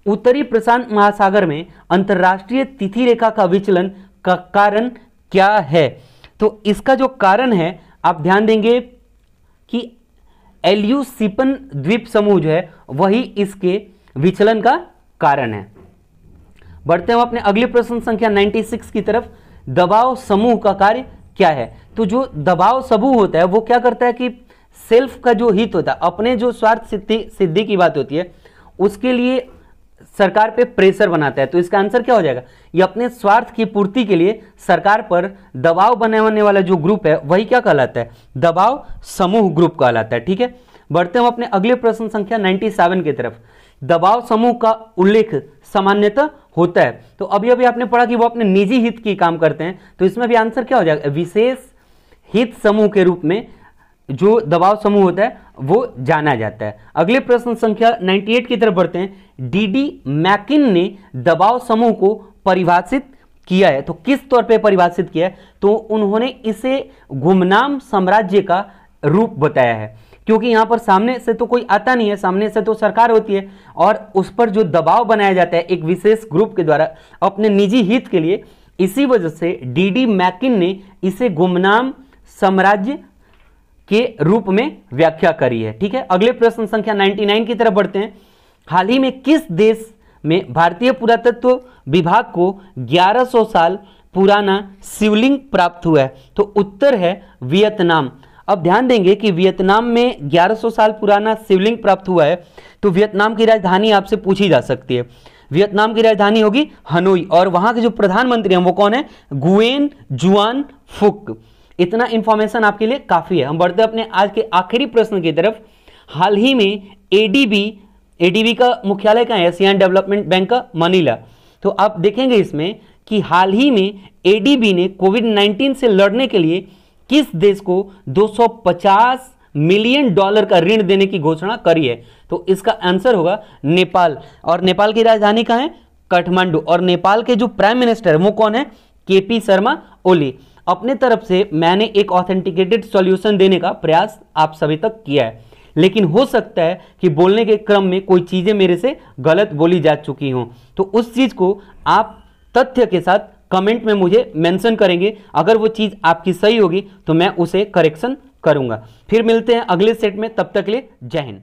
उत्तरी प्रशांत महासागर में अंतरराष्ट्रीय तिथि रेखा का विचलन का कारण क्या है? तो इसका जो कारण है, आप ध्यान देंगे कि एल्यूसिपन द्वीप समूह जो है वही इसके विचलन का कारण है। बढ़ते हम अपने अगले प्रश्न संख्या 96 की तरफ। दबाव समूह का कार्य क्या है? तो जो दबाव समूह होता है वो क्या करता है कि सेल्फ का जो हित होता है, अपने जो स्वार्थ सिद्धि की बात होती है, उसके लिए सरकार पे प्रेशर बनाता है। तो इसका आंसर क्या हो जाएगा? ये अपने स्वार्थ की पूर्ति के लिए सरकार पर दबाव बनाने वाला जो ग्रुप है वही क्या कहलाता है? दबाव समूह ग्रुप कहलाता है। ठीक है, बढ़ते हम अपने अगले प्रश्न संख्या 97 की तरफ। दबाव समूह का उल्लेख सामान्यतः होता है, तो अभी अभी आपने पढ़ा कि वो अपने निजी हित की काम करते हैं, तो इसमें भी आंसर क्या हो जाएगा? विशेष हित समूह के रूप में जो दबाव समूह होता है वो जाना जाता है। अगले प्रश्न संख्या 98 की तरफ बढ़ते हैं। डीडी मैकिन ने दबाव समूह को परिभाषित किया है, तो किस तौर पे परिभाषित किया है? तो उन्होंने इसे गुमनाम साम्राज्य का रूप बताया है, क्योंकि यहां पर सामने से तो कोई आता नहीं है, सामने से तो सरकार होती है और उस पर जो दबाव बनाया जाता है एक विशेष ग्रुप के द्वारा अपने निजी हित के लिए, इसी वजह से डीडी मैकिन ने इसे गुमनाम साम्राज्य के रूप में व्याख्या करी है। ठीक है, अगले प्रश्न संख्या 99 की तरफ बढ़ते हैं। हाल ही में किस देश में भारतीय पुरातत्व विभाग को 1100 साल पुराना शिवलिंग प्राप्त हुआ है? तो उत्तर है वियतनाम। अब ध्यान देंगे कि वियतनाम में 1100 साल पुराना शिवलिंग प्राप्त हुआ है, तो वियतनाम की राजधानी आपसे पूछी जा सकती है। वियतनाम की राजधानी होगी हनोई, और वहां के जो प्रधानमंत्री हैं वो कौन है? गुएन जुआन फुक। इतना इंफॉर्मेशन आपके लिए काफी है। हम बढ़ते हैं अपने आज के आखिरी प्रश्न की तरफ। हाल ही में एडीबी का मुख्यालय कहाँ है? एशियन डेवलपमेंट बैंक का मनीला। तो आप देखेंगे इसमें कि हाल ही में एडीबी ने कोविड-19 से लड़ने के लिए किस देश को $250 मिलियन का ऋण देने की घोषणा करी है? तो इसका आंसर होगा नेपाल। और नेपाल की राजधानी कहाँ है? काठमांडू। और नेपाल के जो प्राइम मिनिस्टर है वो कौन है? केपी शर्मा ओली। अपने तरफ से मैंने एक ऑथेंटिकेटेड सॉल्यूशन देने का प्रयास आप सभी तक किया है, लेकिन हो सकता है कि बोलने के क्रम में कोई चीजें मेरे से गलत बोली जा चुकी हों, तो उस चीज को आप तथ्य के साथ कमेंट में मुझे मेंशन करेंगे। अगर वो चीज आपकी सही होगी तो मैं उसे करेक्शन करूंगा। फिर मिलते हैं अगले सेट में, तब तक के लिए जय हिंद।